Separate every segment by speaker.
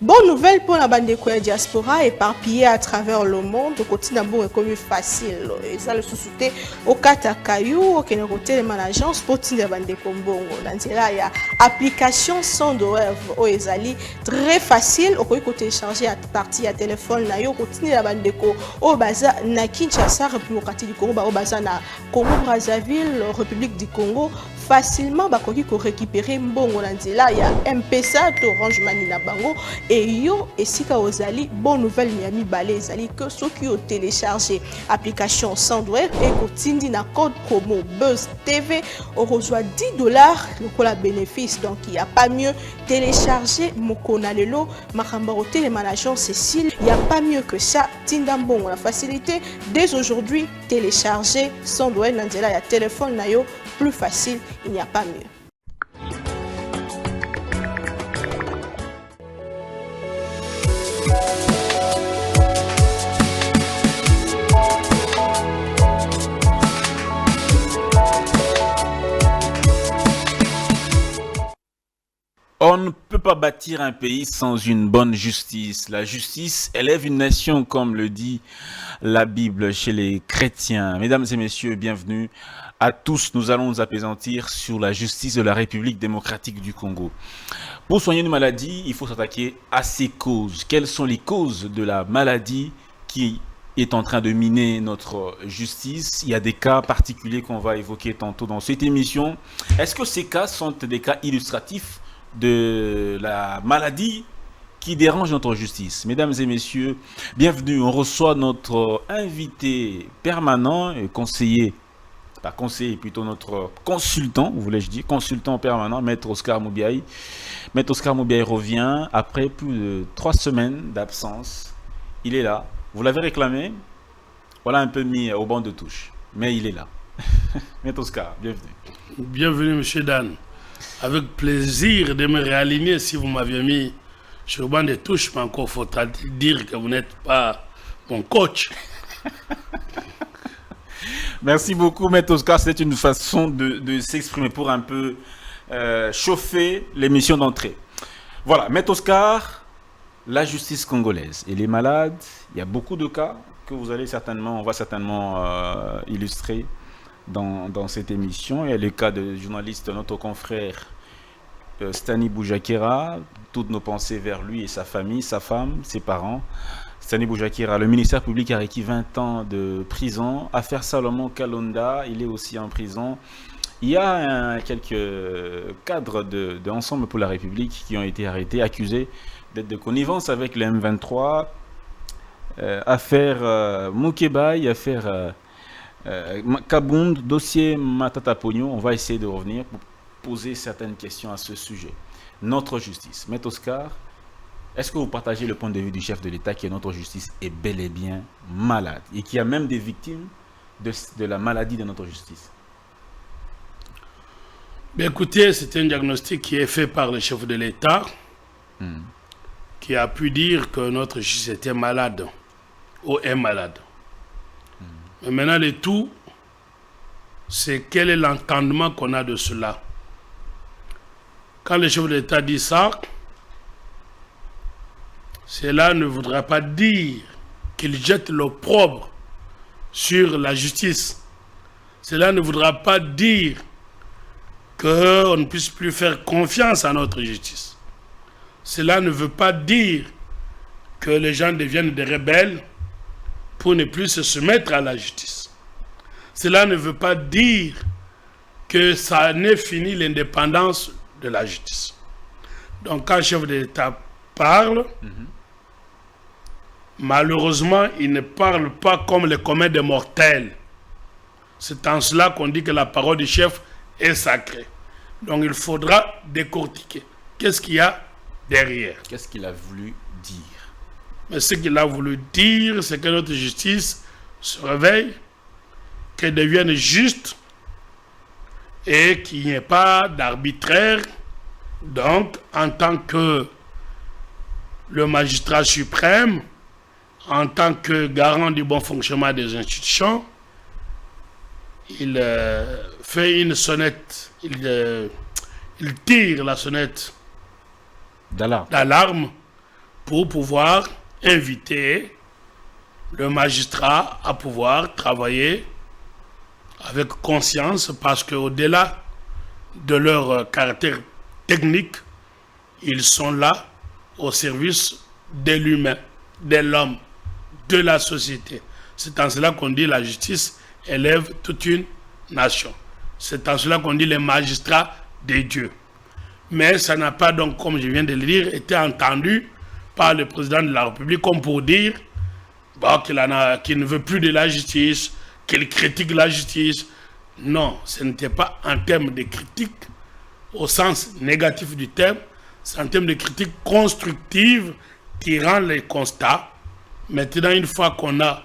Speaker 1: Bonne nouvelle pour la bande de diaspora éparpillée à travers le monde. Le quotidien est comme facile. Et ça, le sous-souté au Katakayou, au Kénéroté, les managers, pour la bande de Kombongo. Dans ce là, il y a application sans douleur au Ezali. Très facile. Au côté télécharger à partir à téléphone, na yo continue la bande de Ko. Au Baza, na Kinshasa, République du Congo, au Baza, na Congo Brazzaville, République du Congo. Facilement bakoki ko récupérer mbongo na nzela ya M-Pesa to Orange Money na bango et yo esika ozali bonne nouvelle miami balé ezali que ceux qui ont téléchargé application Sandwave et kotindi na code promo Buzz TV on reçoit $10 le bénéfice donc il y a pas mieux télécharger mokona lelo makamba hotel les managers Cécile il y a pas mieux que ça tinda mbongo la facilité dès aujourd'hui télécharger Sandwave na nzela ya téléphone na yo plus facile, il n'y a pas mieux.
Speaker 2: On ne peut pas bâtir un pays sans une bonne justice. La justice élève une nation, comme le dit la Bible chez les chrétiens. Mesdames et messieurs, bienvenue à tous. Nous allons nous apaisantir sur la justice de la République démocratique du Congo. Pour soigner une maladie, il faut s'attaquer à ses causes. Quelles sont les causes de la maladie qui est en train de miner notre justice? Il y a des cas particuliers qu'on va évoquer tantôt dans cette émission. Est-ce que ces cas sont des cas illustratifs de la maladie qui dérange notre justice? Mesdames et messieurs, bienvenue. On reçoit notre invité permanent et conseiller, pas conseiller, plutôt notre consultant, voulais-je dire, consultant permanent, Maître Oscar Moubiaï. Maître Oscar Moubiaï revient après plus de 3 semaines d'absence. Il est là. Vous l'avez réclamé. Voilà un peu mis au banc de touche, mais il est là. Maître Oscar, bienvenue.
Speaker 3: Bienvenue, Monsieur Dan. Avec plaisir de me réaligner si vous m'aviez mis sur le banc de touche, mais encore faudra-t-il dire que vous n'êtes pas mon coach.
Speaker 2: Merci beaucoup, Maître Oscar. C'est une façon de s'exprimer pour un peu chauffer l'émission d'entrée. Voilà, Maître Oscar, la justice congolaise. Elle est malade. Il y a beaucoup de cas que on va certainement illustrer dans cette émission. Il y a le cas de journaliste, notre confrère Stani Boujakera. Toutes nos pensées vers lui et sa famille, sa femme, ses parents. Stani Boujakera, le ministère public a requis 20 ans de prison. Affaire Salomon Kalonda, il est aussi en prison. Il y a quelques cadres de Ensemble pour la République qui ont été arrêtés, accusés d'être de connivence avec le M23. Affaire Moukebaï, affaire Kabound, dossier Matata Pognon. On va essayer de revenir pour poser certaines questions à ce sujet. Notre justice. Maître Oscar, est-ce que vous partagez le point de vue du chef de l'État que notre justice est bel et bien malade et qu'il y a même des victimes de la maladie de notre justice?
Speaker 3: Bien, écoutez, c'est un diagnostic qui est fait par le chef de l'État qui a pu dire que notre justice était malade ou est malade. Mais maintenant, le tout, c'est quel est l'entendement qu'on a de cela. Quand le chef de l'État dit ça, cela ne voudra pas dire qu'il jette l'opprobre sur la justice. Cela ne voudra pas dire qu'on ne puisse plus faire confiance à notre justice. Cela ne veut pas dire que les gens deviennent des rebelles pour ne plus se soumettre à la justice. Cela ne veut pas dire que ça n'est fini l'indépendance de la justice. Donc quand le chef de l'État parle, malheureusement, il ne parle pas comme le commun des mortels. C'est en cela qu'on dit que la parole du chef est sacrée. Donc il faudra décortiquer. Qu'est-ce qu'il y a derrière?
Speaker 2: Qu'est-ce qu'il a voulu dire?
Speaker 3: Mais ce qu'il a voulu dire, c'est que notre justice se réveille, qu'elle devienne juste et qu'il n'y ait pas d'arbitraire. Donc, en tant que le magistrat suprême, en tant que garant du bon fonctionnement des institutions, il fait une sonnette, il tire la sonnette
Speaker 2: d'alarme
Speaker 3: pour pouvoir inviter le magistrat à pouvoir travailler avec conscience, parce qu'au-delà de leur caractère technique, ils sont là au service de l'humain, de l'homme, de la société. C'est en cela qu'on dit la justice élève toute une nation. C'est en cela qu'on dit les magistrats des dieux. Mais ça n'a pas donc, comme je viens de le dire, été entendu par le président de la République comme pour dire qu'il ne veut plus de la justice, qu'il critique la justice. Non, ce n'était pas un terme de critique au sens négatif du terme, c'est un terme de critique constructive qui rend les constats. Maintenant, une fois qu'on a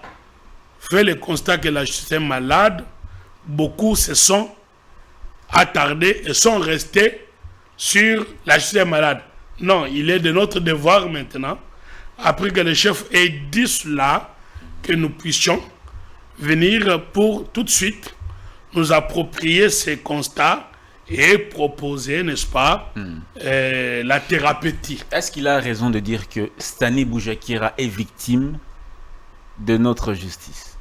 Speaker 3: fait le constat que la justice est malade, beaucoup se sont attardés et sont restés sur la justice est malade. Non, il est de notre devoir maintenant, après que le chef ait dit cela, que nous puissions venir pour tout de suite nous approprier ces constats et proposer, n'est-ce pas, la thérapeutique.
Speaker 2: Est-ce qu'il a raison de dire que Stani Boujakira est victime de notre justice?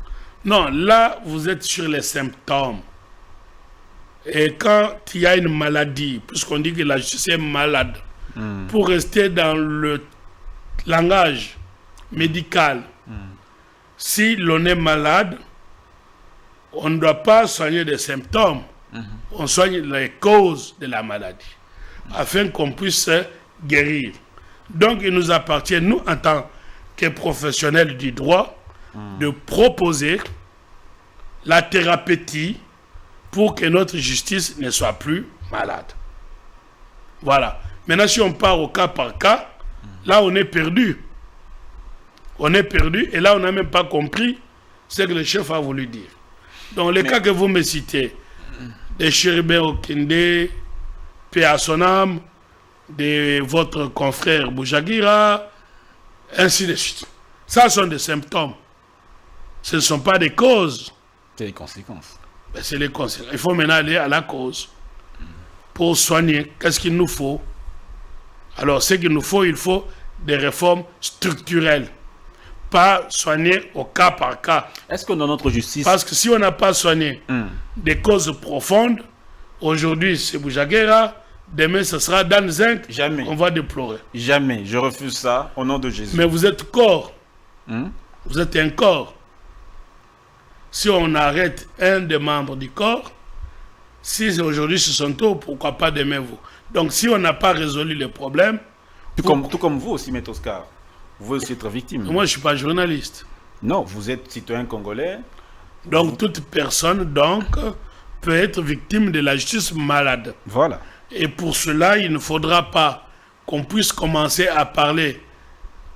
Speaker 3: Non, là, vous êtes sur les symptômes. Et quand il y a une maladie, puisqu'on dit que la justice est malade, pour rester dans le langage médical, si l'on est malade, on ne doit pas soigner des symptômes, on soigne les causes de la maladie, afin qu'on puisse guérir. Donc, il nous appartient, nous, en tant que professionnels du droit, de proposer la thérapeutique pour que notre justice ne soit plus malade. Voilà. Maintenant, si on part au cas par cas, là, on est perdu. On est perdu, et là, on n'a même pas compris ce que le chef a voulu dire. Donc, les cas que vous me citez, de Chéribé Okende, paix à son âme, de votre confrère Boujagira, ainsi de suite. Ça sont des symptômes. Ce ne sont pas des causes.
Speaker 2: C'est les conséquences.
Speaker 3: Ben, c'est les conséquences. Il faut maintenant aller à la cause. Pour soigner, qu'est-ce qu'il nous faut? Alors, ce qu'il nous faut, il faut des réformes structurelles. Pas soigner au cas par cas.
Speaker 2: Est-ce que dans notre justice...
Speaker 3: Parce que si on n'a pas soigné des causes profondes, aujourd'hui c'est Boujagira, demain ce sera Dan Zinc,
Speaker 2: Jamais.
Speaker 3: On va déplorer.
Speaker 2: Jamais. Je refuse ça au nom de Jésus.
Speaker 3: Mais vous êtes corps. Vous êtes un corps. Si on arrête un des membres du corps, si aujourd'hui c'est son tour, pourquoi pas demain vous? Donc si on n'a pas résolu le problème...
Speaker 2: Tout comme vous aussi, M. Oscar. Vous aussi être victime.
Speaker 3: Moi je ne suis pas journaliste.
Speaker 2: Non, vous êtes citoyen congolais.
Speaker 3: Donc toute personne peut être victime de la justice malade.
Speaker 2: Voilà.
Speaker 3: Et pour cela, il ne faudra pas qu'on puisse commencer à parler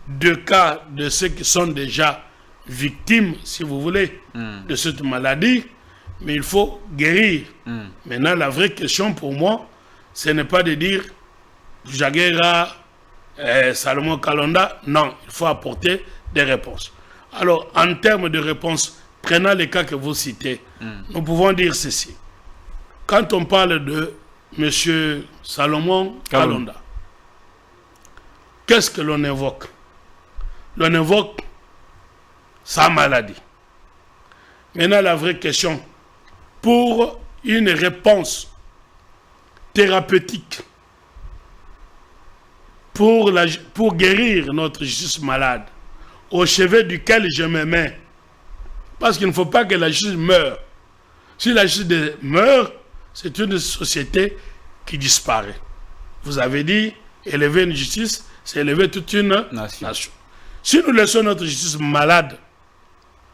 Speaker 3: de cas de ceux qui sont déjà victimes, si vous voulez, de cette maladie, mais il faut guérir. Maintenant, la vraie question pour moi, ce n'est pas de dire Jaguera, Salomon Kalonda. Non, il faut apporter des réponses. Alors, en termes de réponses, prenant les cas que vous citez, nous pouvons dire ceci. Quand on parle de M. Salomon Kalonda, qu'est-ce que l'on invoque? L'on invoque sa maladie. Maintenant, la vraie question, pour une réponse thérapeutique, pour guérir notre justice malade, au chevet duquel je me mets, parce qu'il ne faut pas que la justice meure. Si la justice meurt, c'est une société qui disparaît. Vous avez dit, élever une justice, c'est élever toute une nation. Si nous laissons notre justice malade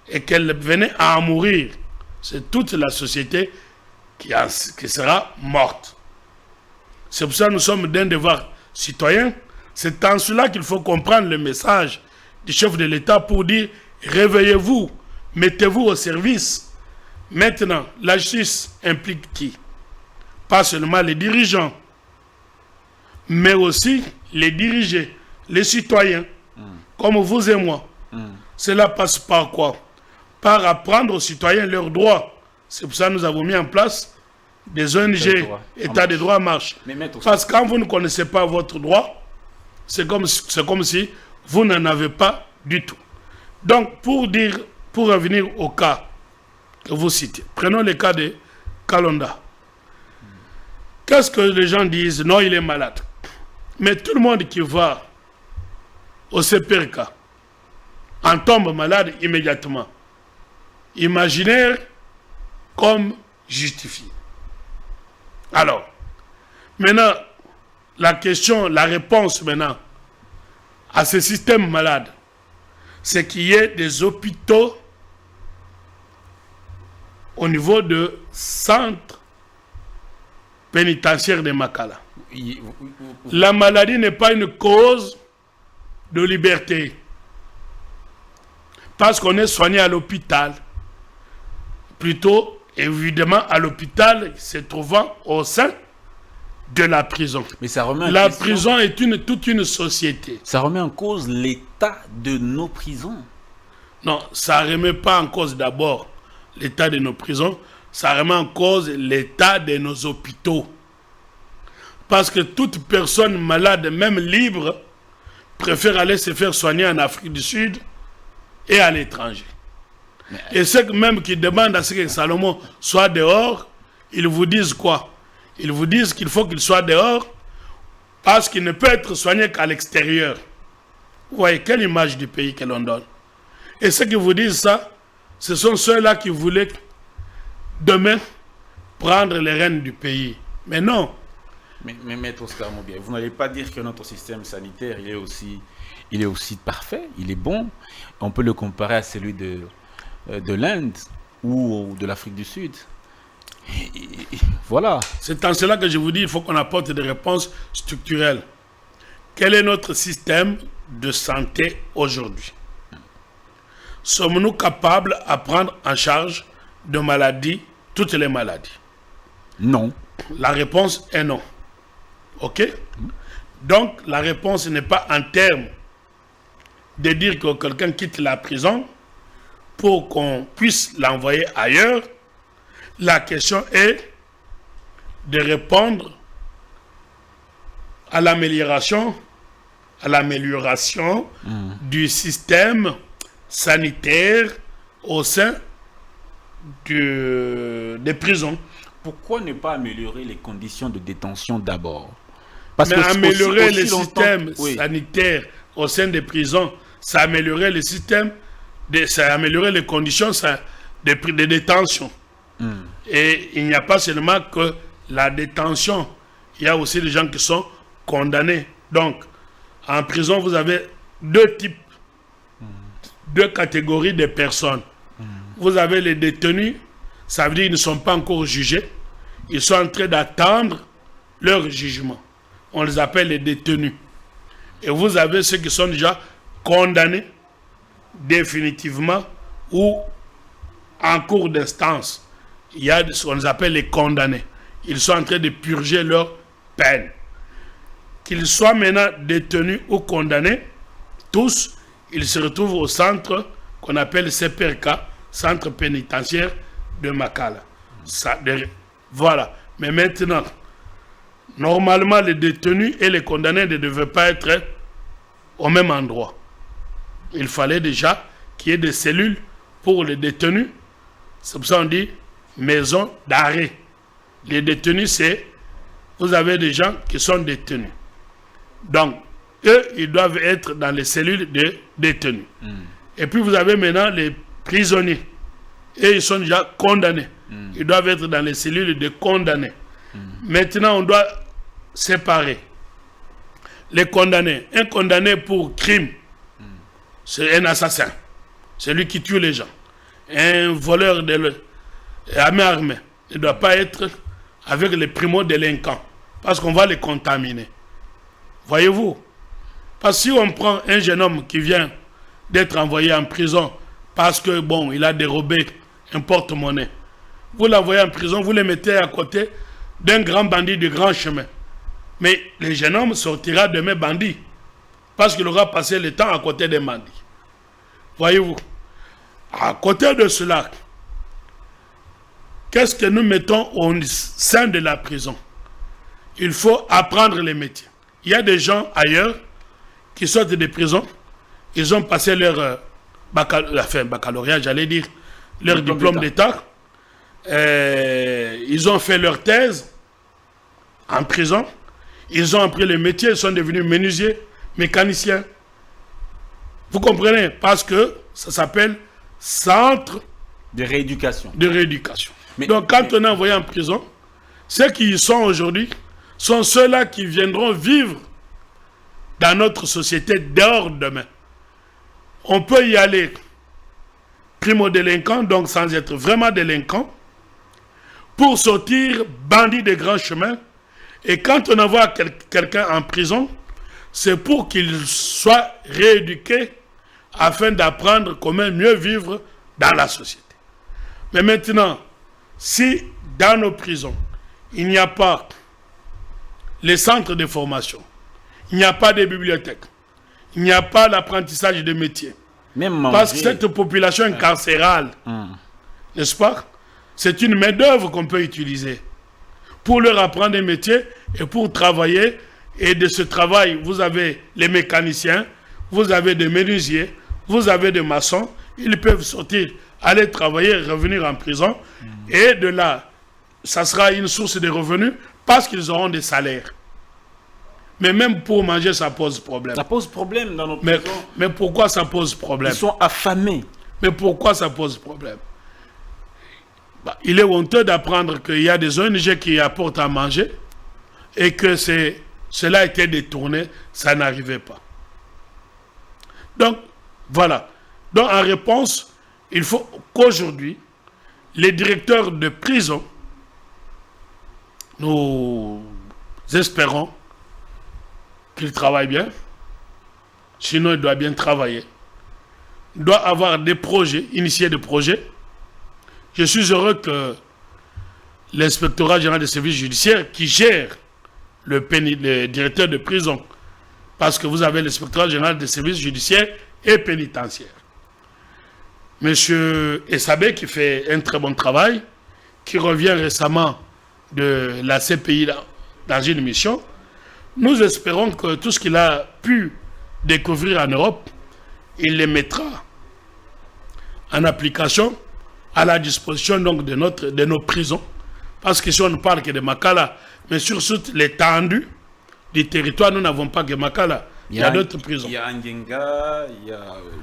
Speaker 3: et qu'elle venait à en mourir, c'est toute la société qui sera morte. C'est pour ça que nous sommes d'un devoir citoyen. C'est en cela qu'il faut comprendre le message du chef de l'État pour dire réveillez-vous, mettez-vous au service. Maintenant, la justice implique qui? Pas seulement les dirigeants, mais aussi les dirigés, les citoyens, comme vous et moi. Cela passe par quoi? Par apprendre aux citoyens leurs droits. C'est pour ça que nous avons mis en place des ONG, État de droit marche. Parce que quand vous ne connaissez pas votre droit, c'est comme si vous n'en avez pas du tout. Donc, pour revenir au cas que vous citez, prenons le cas de Kalonda. Qu'est-ce que les gens disent? Non, il est malade. Mais tout le monde qui va au CPRK en tombe malade immédiatement. Imaginaire comme justifié. Alors, maintenant, la réponse maintenant à ce système malade, c'est qu'il y ait des hôpitaux au niveau de centre pénitentiaire de Makala. La maladie n'est pas une cause de liberté. Parce qu'on est soigné à l'hôpital. Plutôt, évidemment, à l'hôpital, se trouvant au sein de la prison.
Speaker 2: Mais ça remet
Speaker 3: la prison est toute une société.
Speaker 2: Ça remet en cause l'état de nos prisons.
Speaker 3: Non, ça ne remet pas en cause d'abord l'état de nos prisons, ça remet en cause l'état de nos hôpitaux. Parce que toute personne malade, même libre, préfère aller se faire soigner en Afrique du Sud et à l'étranger. Et ceux même qui demandent à ce que Salomon soit dehors, ils vous disent quoi? Ils vous disent qu'il faut qu'il soit dehors parce qu'il ne peut être soigné qu'à l'extérieur. Vous voyez quelle image du pays que l'on donne. Et ceux qui vous disent ça, ce sont ceux-là qui voulaient demain prendre les rênes du pays. Mais non.
Speaker 2: Mais Maître Oscar Moubiaï, vous n'allez pas dire que notre système sanitaire, il est aussi parfait, il est bon. On peut le comparer à celui de l'Inde ou de l'Afrique du Sud. Voilà. C'est en cela que je vous dis, il faut qu'on apporte des réponses structurelles. Quel est notre système de santé aujourd'hui? Sommes-nous capables à prendre en charge de maladies, toutes les maladies? Non. La réponse est non. OK? Donc, la réponse n'est pas en termes de dire que quelqu'un quitte la prison pour qu'on puisse l'envoyer ailleurs. La question est de répondre à l'amélioration du système sanitaire au sein des prisons. Pourquoi ne pas améliorer les conditions de détention d'abord? Parce que améliorer les systèmes sanitaires au sein des prisons, ça améliorerait le système, ça améliorerait les conditions de détention. Et il n'y a pas seulement que la détention, il y a aussi des gens qui sont condamnés. Donc, en prison, vous avez deux catégories de personnes. Vous avez les détenus, ça veut dire qu'ils ne sont pas encore jugés. Ils sont en train d'attendre leur jugement. On les appelle les détenus. Et vous avez ceux qui sont déjà condamnés définitivement ou en cours d'instance. Il y a ce qu'on appelle les condamnés. Ils sont en train de purger leur peine. Qu'ils soient maintenant détenus ou condamnés, tous, ils se retrouvent au centre qu'on appelle CPRK, centre pénitentiaire de Makala. Voilà. Mais maintenant, normalement, les détenus et les condamnés ne devaient pas être au même endroit. Il fallait déjà qu'il y ait des cellules pour les détenus. C'est pour ça qu'on dit maison d'arrêt. Les détenus, vous avez des gens qui sont détenus. Donc, eux, ils doivent être dans les cellules de détenus. Et puis, vous avez maintenant les prisonniers. Et ils sont déjà condamnés. Ils doivent être dans les cellules de condamnés. Maintenant, on doit séparer les condamnés. Un condamné pour crime, c'est un assassin. C'est lui qui tue les gens. Un voleur à main armée ne doit pas être avec les primo-délinquants parce qu'on va les contaminer. Voyez-vous? Parce que si on prend un jeune homme qui vient d'être envoyé en prison parce que, bon, il a dérobé un porte-monnaie, vous l'envoyez en prison, vous le mettez à côté d'un grand bandit du grand chemin. Mais le jeune homme sortira demain bandit parce qu'il aura passé le temps à côté des bandits. Voyez-vous? À côté de cela, qu'est-ce que nous mettons au sein de la prison? Il faut apprendre les métiers. Il y a des gens ailleurs qui sortent des prisons
Speaker 3: ils ont passé leur baccalauréat, j'allais dire, leur diplôme d'État. Ils ont fait leur thèse en prison. Ils ont appris le métier, ils sont devenus menuisiers, mécaniciens. Vous comprenez? Parce que ça s'appelle centre
Speaker 2: de rééducation.
Speaker 3: Donc quand on est envoyé en prison, ceux qui y sont aujourd'hui sont ceux-là qui viendront vivre dans notre société dehors demain. On peut y aller primo-délinquant, donc sans être vraiment délinquant, pour sortir bandit des grands chemins. Et quand on envoie quelqu'un en prison, c'est pour qu'il soit rééduqué afin d'apprendre comment mieux vivre dans la société. Mais maintenant, si dans nos prisons, il n'y a pas les centres de formation, il n'y a pas de bibliothèques, il n'y a pas l'apprentissage de métiers, parce que cette population carcérale, n'est-ce pas, c'est une main-d'œuvre qu'on peut utiliser pour leur apprendre des métiers et pour travailler. Et de ce travail, vous avez les mécaniciens, vous avez des menuisiers, vous avez des maçons. Ils peuvent sortir, aller travailler, revenir en prison. Et de là, ça sera une source de revenus parce qu'ils auront des salaires. Mais même pour manger, ça pose problème.
Speaker 2: Ça pose problème dans nos prisons.
Speaker 3: Mais pourquoi ça pose problème?
Speaker 2: Ils sont affamés.
Speaker 3: Mais pourquoi ça pose problème? Il est honteux d'apprendre qu'il y a des ONG qui apportent à manger et que cela a été détourné, ça n'arrivait pas. Donc, voilà. Donc, en réponse, il faut qu'aujourd'hui, les directeurs de prison, nous espérons qu'ils travaillent bien, sinon il doit bien travailler, il doit avoir des projets, initier des projets. Je suis heureux que l'inspectorat général des services judiciaires qui gère le directeur de prison, parce que vous avez l'inspectorat général des services judiciaires et pénitentiaires. Monsieur Essabé qui fait un très bon travail, qui revient récemment de la CPI dans une mission. Nous espérons que tout ce qu'il a pu découvrir en Europe, il les mettra en application à la disposition donc de nos prisons. Parce que si on ne parle que de Makala, mais sur l'étendue du territoire, nous n'avons pas que Makala. Il y a d'autres prisons.
Speaker 2: Il y a Angenga, il y a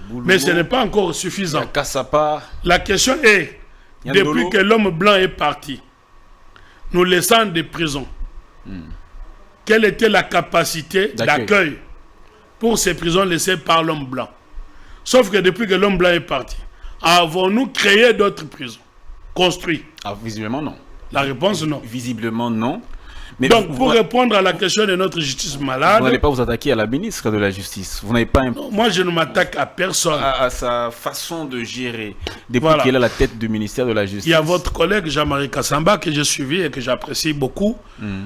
Speaker 2: Boulou,
Speaker 3: mais ce n'est pas encore suffisant.
Speaker 2: Il y a Kassapa.
Speaker 3: La question est, depuis que l'homme blanc est parti, nous laissant des prisons, quelle était la capacité d'accueil pour ces prisons laissées par l'homme blanc? Sauf que depuis que l'homme blanc est parti, avons-nous créé d'autres prisons? Construit?
Speaker 2: Visiblement non.
Speaker 3: La réponse non.
Speaker 2: Visiblement non. Mais
Speaker 3: donc pour répondre à la question de notre justice malade...
Speaker 2: Vous n'allez pas vous attaquer à la ministre de la Justice. Vous n'avez pas...
Speaker 3: Non, moi je ne m'attaque à personne.
Speaker 2: À sa façon de gérer. Depuis qu'elle a la tête du ministère de la Justice.
Speaker 3: Il y a votre collègue Jean-Marie Kassamba que j'ai suivi et que j'apprécie beaucoup.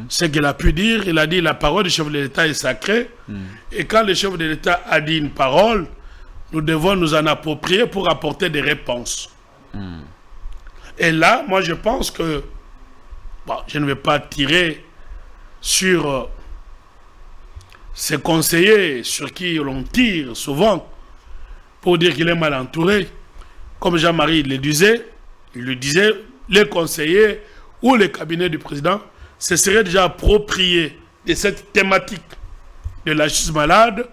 Speaker 3: Ce qu'il a pu dire, il a dit la parole du chef de l'État est sacrée. Et quand le chef de l'État a dit une parole, nous devons nous en approprier pour apporter des réponses. Et là, moi je pense que... Bon, je ne vais pas tirer sur ces conseillers sur qui l'on tire souvent pour dire qu'il est mal entouré. Comme Jean-Marie le disait, les conseillers ou les cabinets du président se seraient déjà appropriés de cette thématique de la justice malade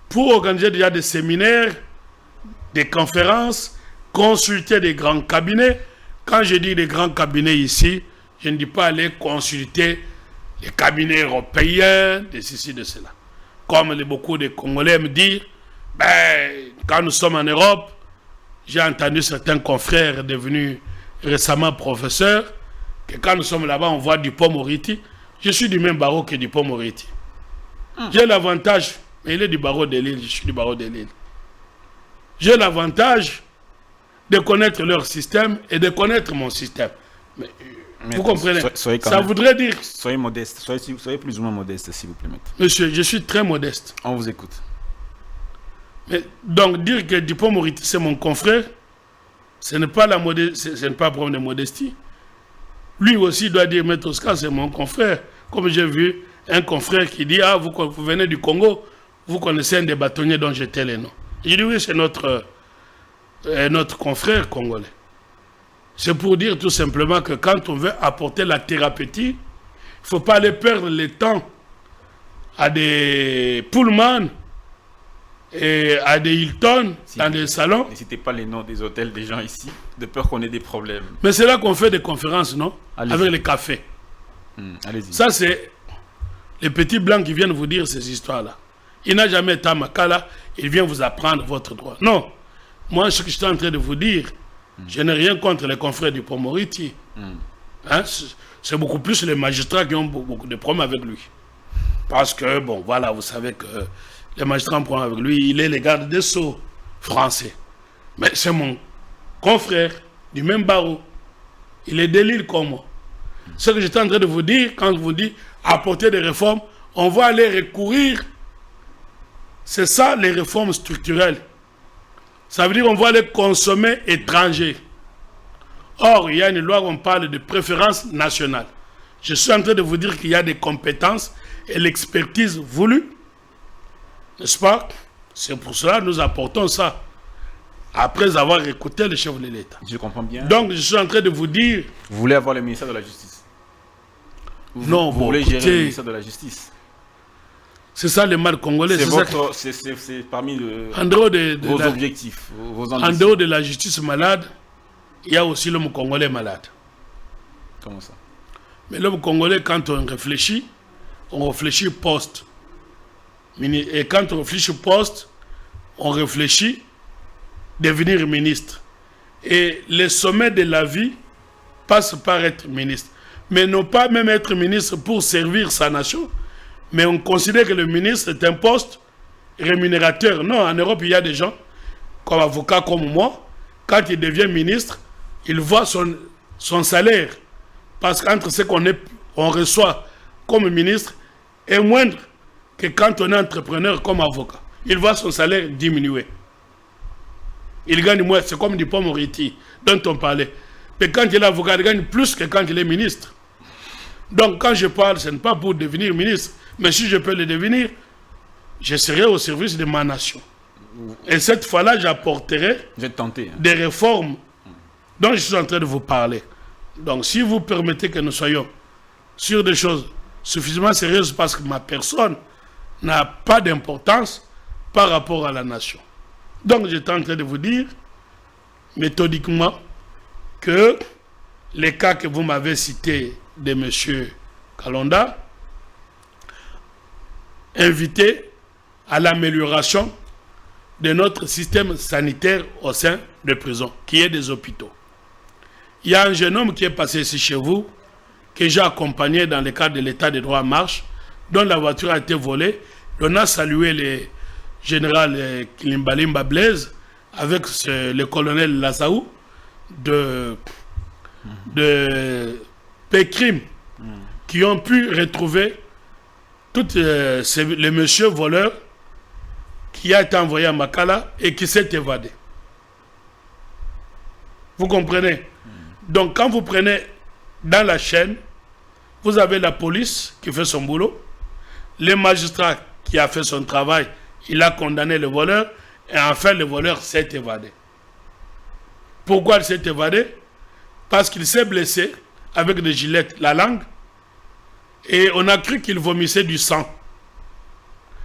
Speaker 3: pour organiser déjà des séminaires, des conférences, consulter des grands cabinets. Quand je dis des grands cabinets ici, je ne dis pas aller consulter les cabinets européens, de ceci, de cela. Comme beaucoup de Congolais me disent, quand nous sommes en Europe, j'ai entendu certains confrères devenus récemment professeurs, que quand nous sommes là-bas, on voit Dupond-Moretti. Je suis du même barreau que Dupond-Moretti. J'ai l'avantage, mais il est du barreau de Lille, je suis du barreau de Lille. J'ai l'avantage de connaître leur système et de connaître mon système. Mais vous comprenez? Ça voudrait dire...
Speaker 2: Soyez modeste, soyez plus ou moins modeste, s'il vous plaît, maître.
Speaker 3: Monsieur, je suis très modeste.
Speaker 2: On vous écoute.
Speaker 3: Mais, donc, dire que Dupond-Moretti, c'est mon confrère, ce n'est pas un problème de modestie. Lui aussi doit dire, Maître Oscar, c'est mon confrère. Comme j'ai vu un confrère qui dit, vous venez du Congo, vous connaissez un des bâtonniers dont j'étais le nom. Je dis oui, c'est notre confrère congolais. C'est pour dire tout simplement que quand on veut apporter la thérapeutique, il ne faut pas aller perdre le temps à des Pullman et à des Hilton dans des salons.
Speaker 2: Ne citez pas les noms des hôtels des gens ici, de peur qu'on ait des problèmes.
Speaker 3: Mais c'est là qu'on fait des conférences, non? Avec les cafés.
Speaker 2: Allez-y.
Speaker 3: Ça, c'est les petits blancs qui viennent vous dire ces histoires-là. Il n'a jamais été à Makala, il vient vous apprendre votre droit. Non. Moi, ce que je suis en train de vous dire, je n'ai rien contre les confrères du Pomoriti. Hein? C'est beaucoup plus les magistrats qui ont beaucoup de problèmes avec lui. Parce que, bon, voilà, vous savez que les magistrats ont problème avec lui. Il est le garde des Sceaux français. Mais c'est mon confrère du même barreau. Il est de l'île comme moi. Ce que j'étais en train de vous dire, quand je vous dis apporter des réformes, on va aller recourir. C'est ça les réformes structurelles. Ça veut dire qu'on va aller consommer étranger. Or, il y a une loi où on parle de préférence nationale. Je suis en train de vous dire qu'il y a des compétences et l'expertise voulue. N'est-ce pas? C'est pour cela que nous apportons ça. Après avoir écouté le chef de l'État.
Speaker 2: Je comprends bien.
Speaker 3: Donc, je suis en train de vous dire...
Speaker 2: Vous voulez avoir le ministère de la Justice?
Speaker 3: Non,
Speaker 2: vous voulez gérer le ministère de la Justice?
Speaker 3: C'est ça le mal congolais.
Speaker 2: C'est parmi
Speaker 3: vos
Speaker 2: objectifs, vos ambitions.
Speaker 3: En dehors de la justice malade, il y a aussi l'homme congolais malade.
Speaker 2: Comment ça?
Speaker 3: Mais l'homme congolais, quand on réfléchit poste. Et quand on réfléchit poste, on réfléchit devenir ministre. Et le sommet de la vie passe par être ministre. Mais non pas même être ministre pour servir sa nation, mais on considère que le ministre est un poste rémunérateur. Non, en Europe, il y a des gens, comme avocat comme moi, quand il devient ministre, il voit son salaire. Parce qu'entre ce qu'on reçoit comme ministre est moindre que quand on est entrepreneur comme avocat. Il voit son salaire diminuer. Il gagne moins, c'est comme du Pomoriti dont on parlait. Mais quand il est avocat, il gagne plus que quand il est ministre. Donc quand je parle, ce n'est pas pour devenir ministre. Mais si je peux le devenir, je serai au service de ma nation. Et cette fois-là, j'apporterai des réformes dont je suis en train de vous parler. Donc si vous permettez que nous soyons sur des choses suffisamment sérieuses parce que ma personne n'a pas d'importance par rapport à la nation. Donc j'étais en train de vous dire méthodiquement que les cas que vous m'avez cités de M. Kalonda invités à l'amélioration de notre système sanitaire au sein des prisons, qui est des hôpitaux. Il y a un jeune homme qui est passé ici chez vous, que j'ai accompagné dans le cadre de l'état de droit en marche, dont la voiture a été volée. On a salué le général Kilimbalimba Blaise avec le colonel Lazaou de Pécrim, qui ont pu retrouver tous les messieurs voleurs qui a été envoyé à Makala et qui s'est évadé. Vous comprenez? Donc quand vous prenez dans la chaîne, vous avez la police qui fait son boulot, le magistrat qui a fait son travail, il a condamné le voleur, et enfin le voleur s'est évadé. Pourquoi il s'est évadé? Parce qu'il s'est blessé avec des gilettes, la langue, et on a cru qu'il vomissait du sang.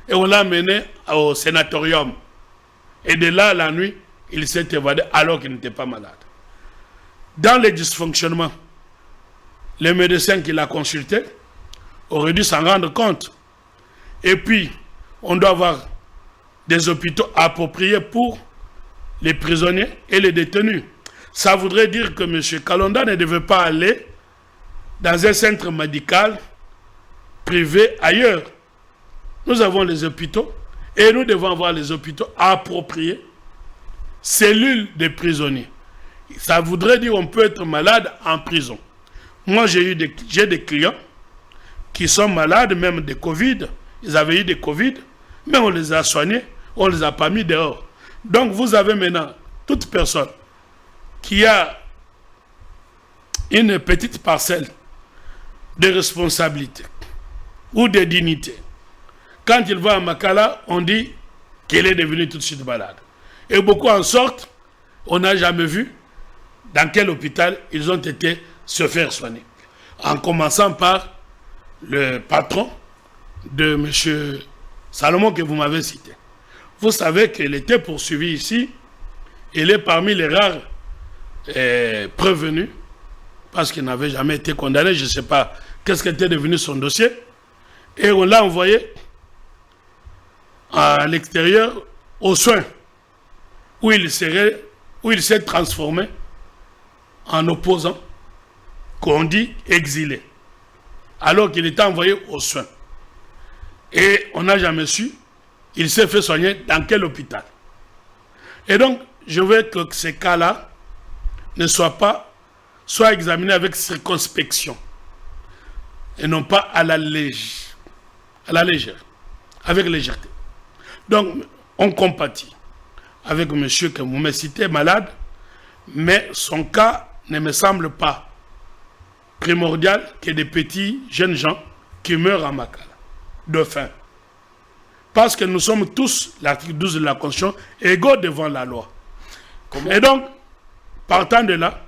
Speaker 3: Et on l'a amené au sénatorium. Et de là, la nuit, il s'est évadé alors qu'il n'était pas malade. Dans les dysfonctionnements, les médecins qui l'ont consulté auraient dû s'en rendre compte. Et puis, on doit avoir des hôpitaux appropriés pour les prisonniers et les détenus. Ça voudrait dire que M. Kalonda ne devait pas aller dans un centre médical privé ailleurs. Nous avons les hôpitaux et nous devons avoir les hôpitaux appropriés, cellules des prisonniers. Ça voudrait dire qu'on peut être malade en prison. Moi, j'ai des clients qui sont malades, même de Covid. Ils avaient eu des Covid, mais on les a soignés, on ne les a pas mis dehors. Donc, vous avez maintenant toute personne qui a une petite parcelle de responsabilité ou de dignité. Quand il va à Makala, on dit qu'il est devenu tout de suite malade. Et beaucoup en sortent, on n'a jamais vu dans quel hôpital ils ont été se faire soigner. En commençant par le patron de M. Salomon que vous m'avez cité. Vous savez qu'il était poursuivi ici. Il est parmi les rares prévenus parce qu'il n'avait jamais été condamné. Je ne sais pas qu'est-ce qu'était devenu son dossier. Et on l'a envoyé à l'extérieur aux soins où il s'est transformé en opposant, qu'on dit exilé, alors qu'il était envoyé aux soins. Et on n'a jamais su, il s'est fait soigner dans quel hôpital. Et donc, je veux que ces cas-là ne soient examinés avec circonspection et non pas à la légère, avec légèreté. Donc, on compatit avec monsieur que vous me citez, malade, mais son cas ne me semble pas primordial que des petits jeunes gens qui meurent en Makala de faim. Parce que nous sommes tous, l'article 12 de la Constitution, égaux devant la loi. Et donc, partant de là,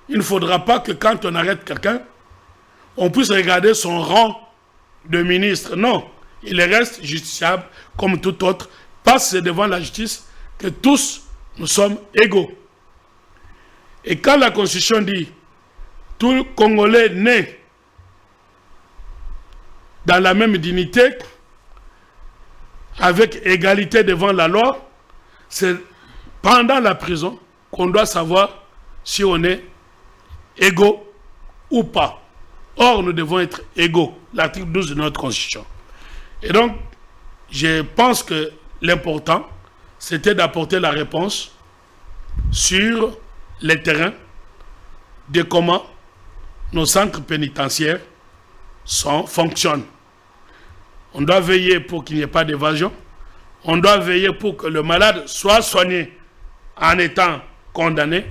Speaker 3: il ne faudra pas que quand on arrête quelqu'un, on puisse regarder son rang de ministre. Non, il reste justiciable comme tout autre, parce que c'est devant la justice que tous nous sommes égaux. Et quand la Constitution dit tout Congolais né dans la même dignité, avec égalité devant la loi, c'est pendant la prison qu'on doit savoir si on est égaux ou pas. Or, nous devons être égaux, l'article 12 de notre Constitution. Et donc, je pense que l'important, c'était d'apporter la réponse sur les terrains de comment nos centres pénitentiaires fonctionnent. On doit veiller pour qu'il n'y ait pas d'évasion. On doit veiller pour que le malade soit soigné en étant condamné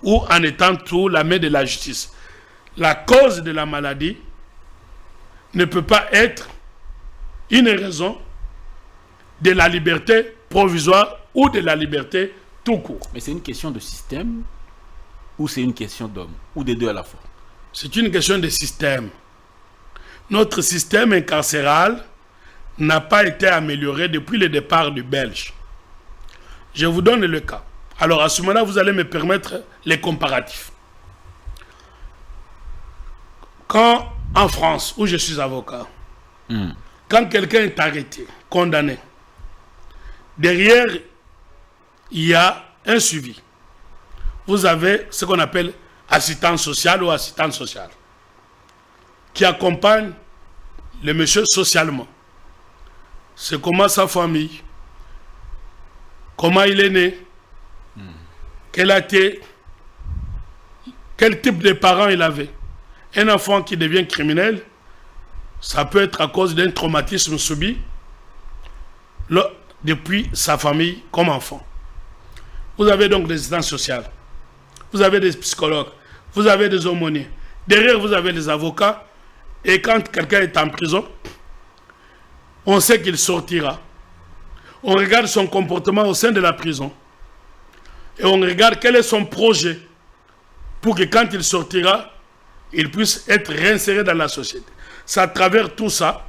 Speaker 3: ou en étant sous la main de la justice. La cause de la maladie ne peut pas être une raison de la liberté provisoire ou de la liberté tout court.
Speaker 2: Mais c'est une question de système ou c'est une question d'homme ou des deux à la fois?
Speaker 3: C'est une question de système. Notre système incarcéral n'a pas été amélioré depuis le départ du Belge. Je vous donne le cas. Alors à ce moment-là, vous allez me permettre les comparatifs. Quand en France, où je suis avocat, quand quelqu'un est arrêté, condamné, derrière, il y a un suivi. Vous avez ce qu'on appelle assistance sociale ou assistante sociale, qui accompagne le monsieur socialement. C'est comment sa famille, comment il est né, quel type de parents il avait. Un enfant qui devient criminel, ça peut être à cause d'un traumatisme subi depuis sa famille comme enfant. Vous avez donc des assistantes sociales, vous avez des psychologues, vous avez des aumôniers. Derrière, vous avez des avocats. Et quand quelqu'un est en prison, on sait qu'il sortira. On regarde son comportement au sein de la prison. Et on regarde quel est son projet pour que quand il sortira, il puisse être réinséré dans la société. C'est à travers tout ça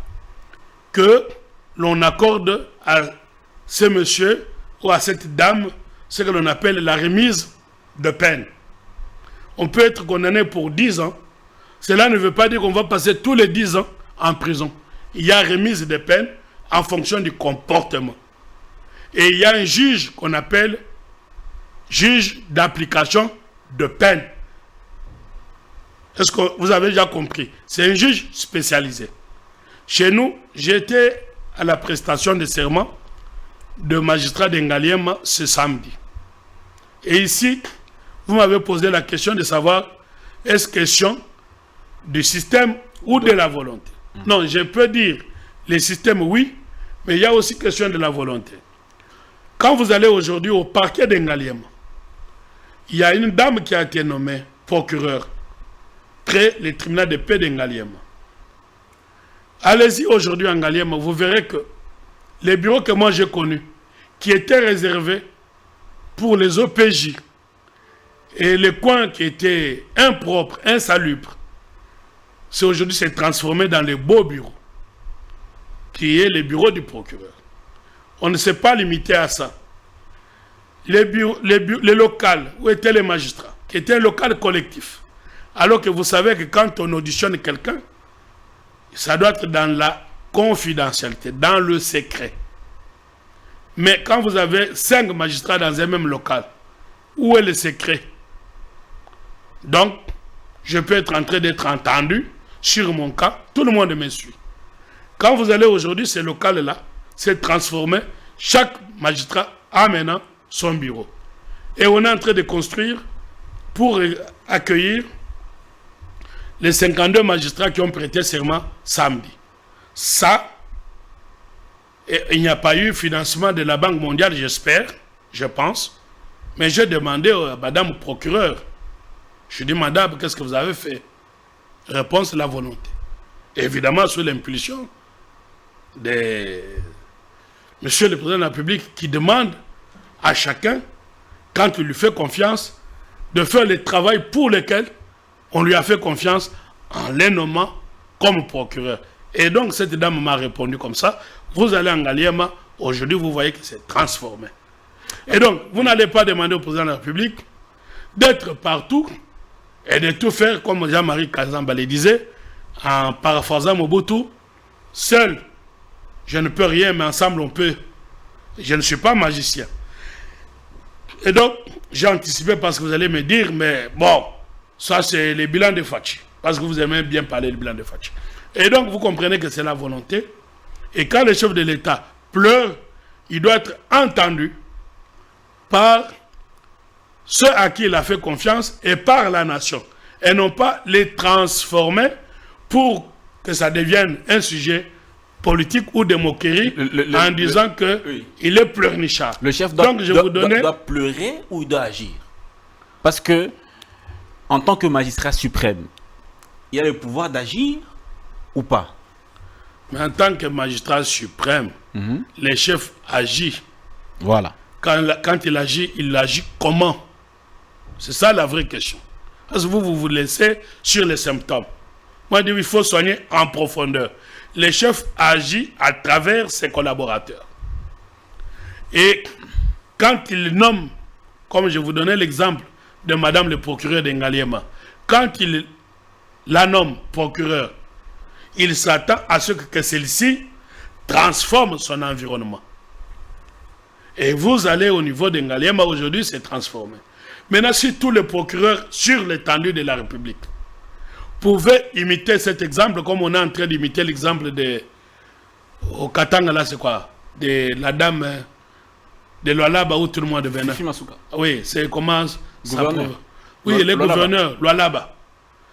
Speaker 3: que l'on accorde à ce monsieur ou à cette dame ce que l'on appelle la remise de peine. On peut être condamné pour 10 ans. Cela ne veut pas dire qu'on va passer tous les 10 ans en prison. Il y a remise de peine en fonction du comportement. Et il y a un juge qu'on appelle juge d'application de peine. Est-ce que vous avez déjà compris? C'est un juge spécialisé. Chez nous, j'étais à la prestation de serment de magistrat d'Engaliema ce samedi. Et ici, vous m'avez posé la question de savoir, est-ce question du système ou de la volonté? Non, je peux dire le système, oui, mais il y a aussi question de la volonté. Quand vous allez aujourd'hui au parquet d'Engaliema, il y a une dame qui a été nommée procureur près le tribunal de paix d'Engaliema. Allez-y aujourd'hui à Engaliema, vous verrez que les bureaux que moi j'ai connus, qui étaient réservés pour les OPJ. Et les coins qui étaient impropres, insalubres, aujourd'hui c'est transformé dans les beaux bureaux, qui est le bureau du procureur. On ne s'est pas limité à ça. Les locales, où étaient les magistrats, qui étaient un local collectif. Alors que vous savez que quand on auditionne quelqu'un, ça doit être dans la confidentialité, dans le secret. Mais quand vous avez 5 magistrats dans un même local, où est le secret? Donc, je peux être en train d'être entendu sur mon cas, tout le monde me suit. Quand vous allez aujourd'hui, ce local-là s'est transformé, chaque magistrat a maintenant son bureau. Et on est en train de construire pour accueillir les 52 magistrats qui ont prêté serment samedi. Ça, il n'y a pas eu financement de la Banque mondiale, j'espère, je pense. Mais j'ai demandé à madame procureur, je dis, madame, qu'est-ce que vous avez fait? Réponse, la volonté. Évidemment, sous l'impulsion de Monsieur le Président de la République qui demande à chacun, quand il lui fait confiance, de faire le travail pour lequel on lui a fait confiance en les nommant comme procureur. Et donc, cette dame m'a répondu comme ça. Vous allez en Ngaliema, aujourd'hui, vous voyez que c'est transformé. Et donc, vous n'allez pas demander au Président de la République d'être partout et de tout faire, comme Jean-Marie Kazamba le disait, en paraphrasant Mobutu, seul, je ne peux rien, mais ensemble, on peut. Je ne suis pas magicien. Et donc, j'ai anticipé parce que vous allez me dire, mais bon, ça c'est le bilan de Fachi. Parce que vous aimez bien parler du bilan de Fachi. Et donc, vous comprenez que c'est la volonté. Et quand le chef de l'État pleure, il doit être entendu par ceux à qui il a fait confiance et par la nation. Et non pas les transformer pour que ça devienne un sujet politique ou de moquerie en disant qu'il est pleurnichard.
Speaker 2: Le chef
Speaker 3: doit
Speaker 2: pleurer ou il doit agir? Parce que, en tant que magistrat suprême, il a le pouvoir d'agir ou pas?
Speaker 3: Mais en tant que magistrat suprême, le chef agit.
Speaker 2: Voilà.
Speaker 3: Quand il agit comment? C'est ça la vraie question. Parce que vous vous laissez sur les symptômes. Moi, je dis qu'il faut soigner en profondeur. Le chef agit à travers ses collaborateurs. Et quand il nomme, comme je vous donnais l'exemple de madame le procureur d'Engaliema, quand il la nomme procureur, il s'attend à ce que celle-ci transforme son environnement. Et vous allez au niveau d'Engaliema aujourd'hui, c'est transformé. Maintenant, si tous les procureurs sur l'étendue de la République pouvaient imiter cet exemple, comme on est en train d'imiter l'exemple de... Au Katanga, là, c'est quoi? De la dame de Lualaba, où tout le monde venait. Oui, c'est comment... Oui, les gouverneurs, Lualaba.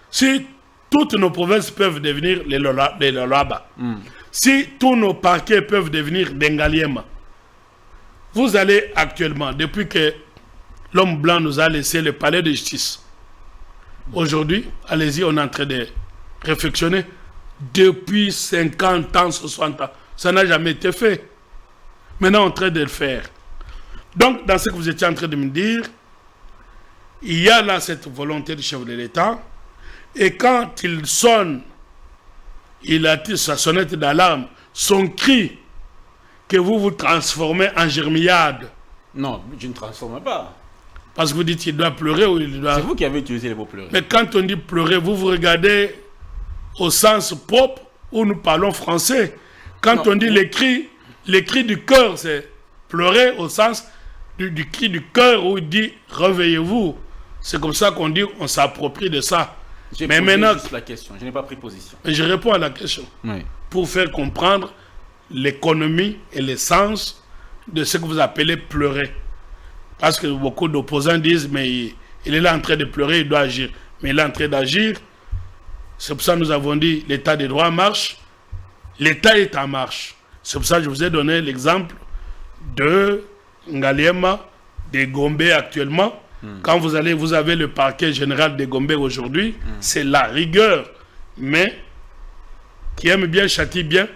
Speaker 3: Si toutes nos provinces peuvent devenir les Lualaba, si tous nos parquets peuvent devenir des Ngaliema, vous allez actuellement, depuis que l'homme blanc nous a laissé le palais de justice, aujourd'hui, allez-y, on est en train de réflexionner. Depuis 50 ans, 60 ans, ça n'a jamais été fait. Maintenant, on est en train de le faire. Donc, dans ce que vous étiez en train de me dire, il y a là cette volonté du chef de l'État. Et quand il sonne, il attire sa sonnette d'alarme, son cri, que vous vous transformez en germillade.
Speaker 2: Non, je ne transforme pas.
Speaker 3: Parce que vous dites qu'il doit pleurer ou il doit...
Speaker 2: C'est vous qui avez utilisé le mot pleurer.
Speaker 3: Mais quand on dit pleurer, vous regardez au sens propre où nous parlons français. Quand on dit les cris du cœur, c'est pleurer au sens du cri du cœur où il dit réveillez-vous. C'est comme ça qu'on dit on s'approprie de ça.
Speaker 2: Mais maintenant, juste la question, je n'ai pas pris position.
Speaker 3: Mais je réponds à la question.
Speaker 2: Oui. Pour
Speaker 3: faire comprendre l'économie et l'essence de ce que vous appelez pleurer. Parce que beaucoup d'opposants disent, mais il est là en train de pleurer, il doit agir. Mais il est en train d'agir. C'est pour ça que nous avons dit, l'état des droits marche. L'état est en marche. C'est pour ça que je vous ai donné l'exemple de Ngaliema, de Gombe actuellement. Quand vous avez le parquet général de Gombe aujourd'hui, c'est la rigueur. Mais qui aime bien, châtie bien.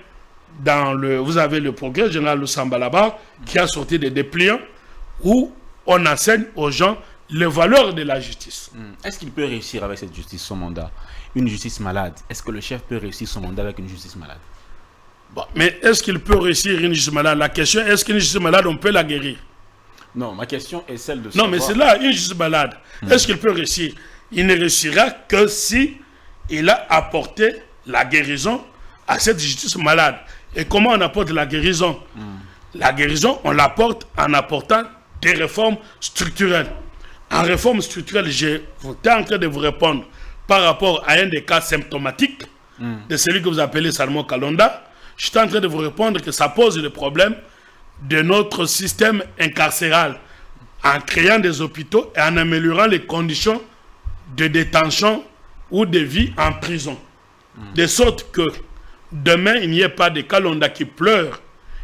Speaker 3: Vous avez le procureur général de Sambalaba qui a sorti des dépliants où on enseigne aux gens les valeurs de la justice.
Speaker 2: Est-ce qu'il peut réussir avec cette justice, son mandat? Une justice malade. Est-ce que le chef peut réussir son mandat avec une justice malade?
Speaker 3: Bon, mais est-ce qu'il peut réussir une justice malade? La question est, est-ce qu'une justice malade, on peut la guérir?
Speaker 2: Non, ma question est celle de
Speaker 3: Non, mais c'est là, une justice malade. Est-ce qu'il peut réussir? Il ne réussira que si il a apporté la guérison à cette justice malade. Et comment on apporte la guérison? La guérison, on l'apporte en apportant des réformes structurelles. En réforme structurelle, j'étais en train de vous répondre par rapport à un des cas symptomatiques de celui que vous appelez Salomon Kalonda. J'étais en train de vous répondre que ça pose le problème de notre système incarcéral en créant des hôpitaux et en améliorant les conditions de détention ou de vie en prison. De sorte que demain, il n'y ait pas de Kalonda qui pleurent,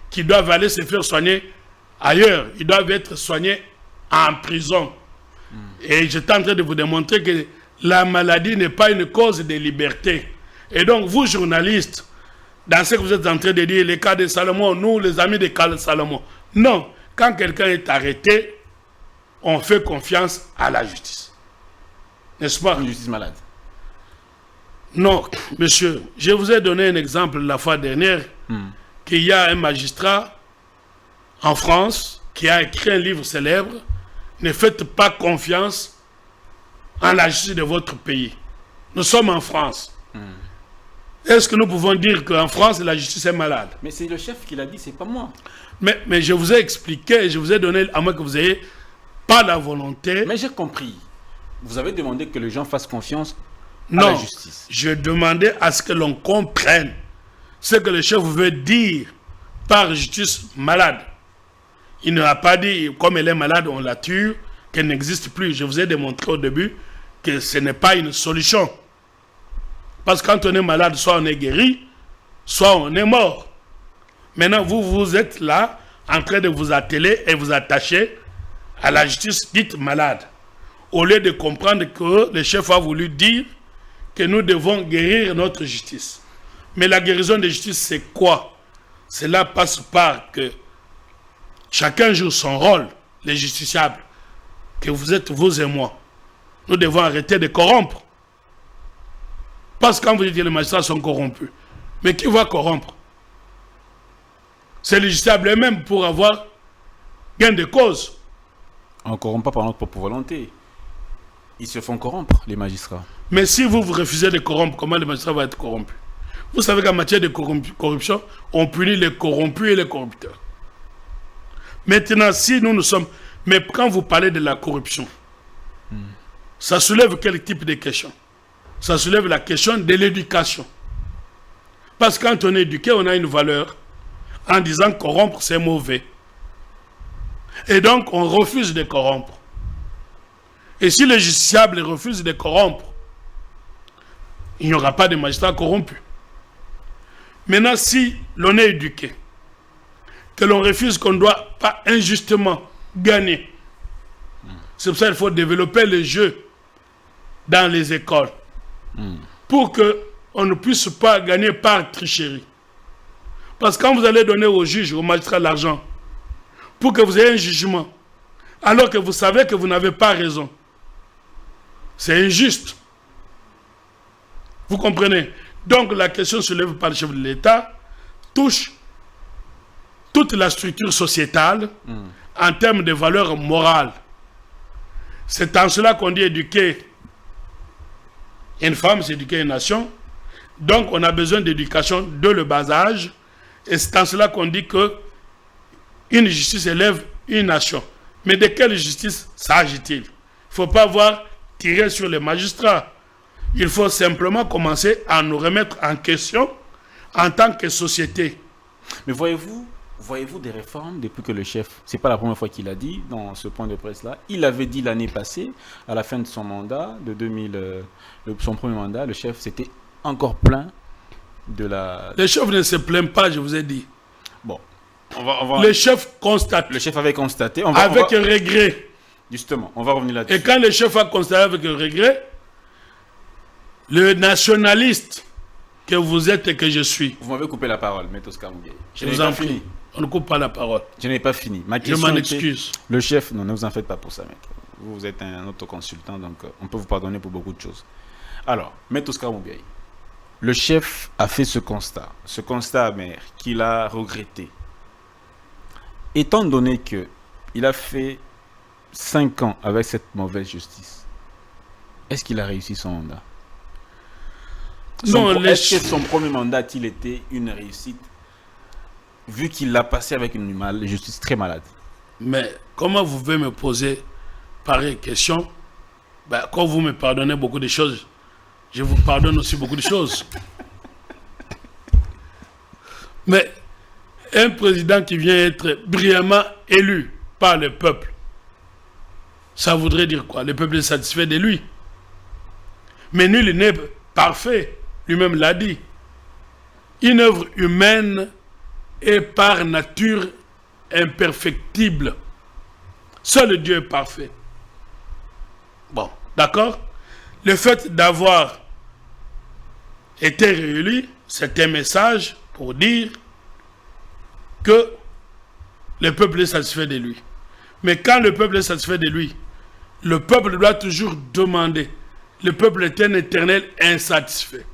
Speaker 3: qui doivent aller se faire soigner ailleurs. Ils doivent être soignés en prison. Et j'étais en train de vous démontrer que la maladie n'est pas une cause de liberté. Et donc, vous, journalistes, dans ce que vous êtes en train de dire, les cas de Salomon, nous, les amis des cas de Salomon. Non, quand quelqu'un est arrêté, on fait confiance à la justice. N'est-ce pas?
Speaker 2: Une justice malade.
Speaker 3: Non, monsieur, je vous ai donné un exemple la fois dernière, qu'il y a un magistrat en France qui a écrit un livre célèbre, ne faites pas confiance en la justice de votre pays. Nous sommes en France. Est-ce que nous pouvons dire qu'en France, la justice est malade?
Speaker 2: Mais c'est le chef qui l'a dit, c'est pas moi.
Speaker 3: Mais je vous ai expliqué, je vous ai donné, à moins que vous ayez pas la volonté.
Speaker 2: Mais j'ai compris. Vous avez demandé que les gens fassent confiance à
Speaker 3: non,
Speaker 2: la justice.
Speaker 3: Je demandais à ce que l'on comprenne ce que le chef veut dire par justice malade. Il ne a pas dit, comme elle est malade, on la tue, qu'elle n'existe plus. Je vous ai démontré au début que ce n'est pas une solution. Parce que quand on est malade, soit on est guéri, soit on est mort. Maintenant, vous êtes là, en train de vous atteler et vous attacher à la justice dite malade. Au lieu de comprendre que le chef a voulu dire que nous devons guérir notre justice. Mais la guérison de justice, c'est quoi? Cela passe par que chacun joue son rôle, les justiciables, que vous êtes vous et moi. Nous devons arrêter de corrompre. Parce que quand vous dites que les magistrats sont corrompus, mais qui va corrompre? C'est les justiciables eux-mêmes pour avoir gain de cause.
Speaker 2: On ne corrompt pas par notre propre volonté. Ils se font corrompre, les magistrats.
Speaker 3: Mais si vous refusez de corrompre, comment les magistrats vont être corrompus? Vous savez qu'en matière de corruption, on punit les corrompus et les corrupteurs. Maintenant, si nous sommes... Mais quand vous parlez de la corruption, ça soulève quel type de question? Ça soulève la question de l'éducation. Parce que quand on est éduqué, on a une valeur en disant corrompre, c'est mauvais. Et donc, on refuse de corrompre. Et si les justiciables refusent de corrompre, il n'y aura pas de magistrats corrompus. Maintenant, si l'on est éduqué, que l'on refuse qu'on ne doit pas injustement gagner, c'est pour ça qu'il faut développer le jeu dans les écoles pour qu'on ne puisse pas gagner par tricherie. Parce que quand vous allez donner au juge, au magistrat l'argent, pour que vous ayez un jugement, alors que vous savez que vous n'avez pas raison, c'est injuste. Vous comprenez? Donc la question soulevée par le chef de l'État touche toute la structure sociétale en termes de valeurs morales. C'est en cela qu'on dit éduquer une femme, c'est éduquer une nation. Donc on a besoin d'éducation de le bas âge. Et c'est en cela qu'on dit que une justice élève une nation. Mais de quelle justice s'agit-il? Il ne faut pas voir tirer sur les magistrats. Il faut simplement commencer à nous remettre en question en tant que société.
Speaker 2: Mais voyez-vous des réformes depuis que le chef, c'est pas la première fois qu'il a dit dans ce point de presse-là, il avait dit l'année passée, à la fin de son mandat, son premier mandat, le chef s'était encore plaint de la...
Speaker 3: Le chef ne se plaint pas, je vous ai dit.
Speaker 2: Bon, on va...
Speaker 3: Le chef constate.
Speaker 2: Le chef avait constaté.
Speaker 3: Avec un regret.
Speaker 2: Justement, on va revenir là-dessus.
Speaker 3: Et quand le chef a constaté avec un regret, le nationaliste que vous êtes et que je suis...
Speaker 2: Vous m'avez coupé la parole, M. Oscar Nguyen.
Speaker 3: Je vous en prie. On ne coupe pas la parole.
Speaker 2: Je n'ai pas fini. Ma
Speaker 3: Je
Speaker 2: question
Speaker 3: m'en
Speaker 2: était-
Speaker 3: excuse.
Speaker 2: Le chef, non, ne vous en faites pas pour ça, mec. Vous êtes un autoconsultant, donc on peut vous pardonner pour beaucoup de choses. Alors, Maître Oscar Moubiaï, le chef a fait ce constat amer qu'il a regretté. Étant donné que il a fait 5 ans avec cette mauvaise justice, est-ce qu'il a réussi son mandat?
Speaker 3: Non,
Speaker 2: Est-ce que son premier mandat a-t-il été une réussite, vu qu'il l'a passé avec une justice très malade?
Speaker 3: Mais comment vous pouvez me poser pareille question? Quand vous me pardonnez beaucoup de choses, je vous pardonne aussi beaucoup de choses. Mais un président qui vient être brillamment élu par le peuple, ça voudrait dire quoi? Le peuple est satisfait de lui. Mais nul n'est parfait, lui-même l'a dit. Une œuvre humaine est par nature imperfectible. Seul Dieu est parfait. Bon, d'accord? Le fait d'avoir été réélu, c'est un message pour dire que le peuple est satisfait de lui. Mais quand le peuple est satisfait de lui, le peuple doit toujours demander. Le peuple est un éternel insatisfait.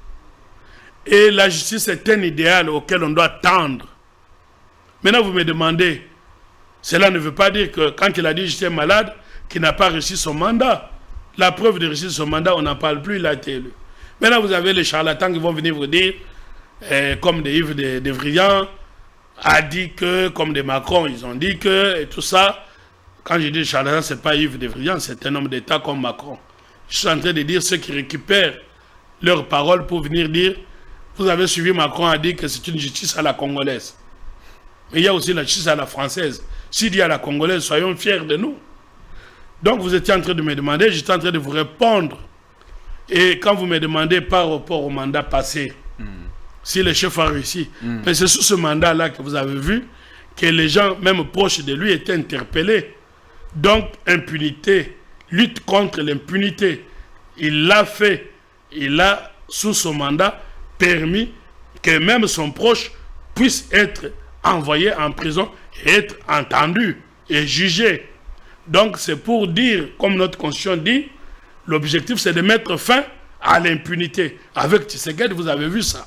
Speaker 3: Et la justice est un idéal auquel on doit tendre. Maintenant, vous me demandez, cela ne veut pas dire que quand il a dit j'étais malade, qu'il n'a pas réussi son mandat. La preuve de réussir son mandat, on n'en parle plus, il a été élu. Maintenant, vous avez les charlatans qui vont venir vous dire, comme des Yves de Vrian, a dit que, comme des Macron, ils ont dit que, et tout ça. Quand je dis charlatan, ce n'est pas Yves de Vrian, c'est un homme d'État comme Macron. Je suis en train de dire ceux qui récupèrent leurs paroles pour venir dire, vous avez suivi Macron a dit que c'est une justice à la congolaise. Mais il y a aussi la justice à la française. S'il dit à la congolaise, soyons fiers de nous. Donc vous étiez en train de me demander, j'étais en train de vous répondre. Et quand vous me demandez par rapport au mandat passé, si le chef a réussi, mais c'est sous ce mandat-là que vous avez vu que les gens, même proches de lui, étaient interpellés. Donc, impunité, lutte contre l'impunité. Il l'a fait. Il a, sous son mandat, permis que même son proche puisse être envoyé en prison et être entendu et jugé. Donc, c'est pour dire, comme notre constitution dit, l'objectif, c'est de mettre fin à l'impunité. Avec Tshisekedi, vous avez vu ça.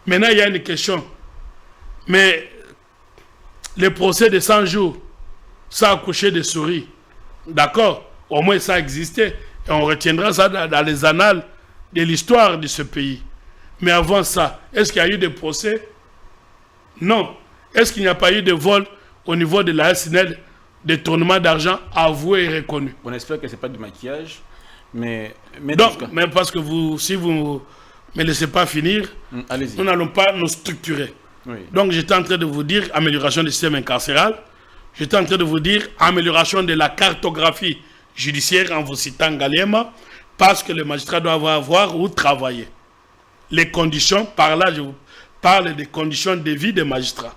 Speaker 3: Maintenant, il y a une question. Mais le procès de 100 jours, ça a couché des souris. D'accord? Au moins, ça existait. Et on retiendra ça dans les annales de l'histoire de ce pays. Mais avant ça, est-ce qu'il y a eu des procès? Non. Est-ce qu'il n'y a pas eu de vol au niveau de la SNL, des tournements d'argent avoués et reconnus?
Speaker 2: On espère que ce n'est pas du maquillage, mais
Speaker 3: donc, même parce que si vous ne me laissez pas finir, nous n'allons pas nous structurer. Oui. Donc, j'étais en train de vous dire amélioration du système incarcéral. J'étais en train de vous dire amélioration de la cartographie judiciaire en vous citant Ngaliema, parce que le magistrat doit avoir où travailler. Les conditions, par là, je vous parle des conditions de vie des magistrats.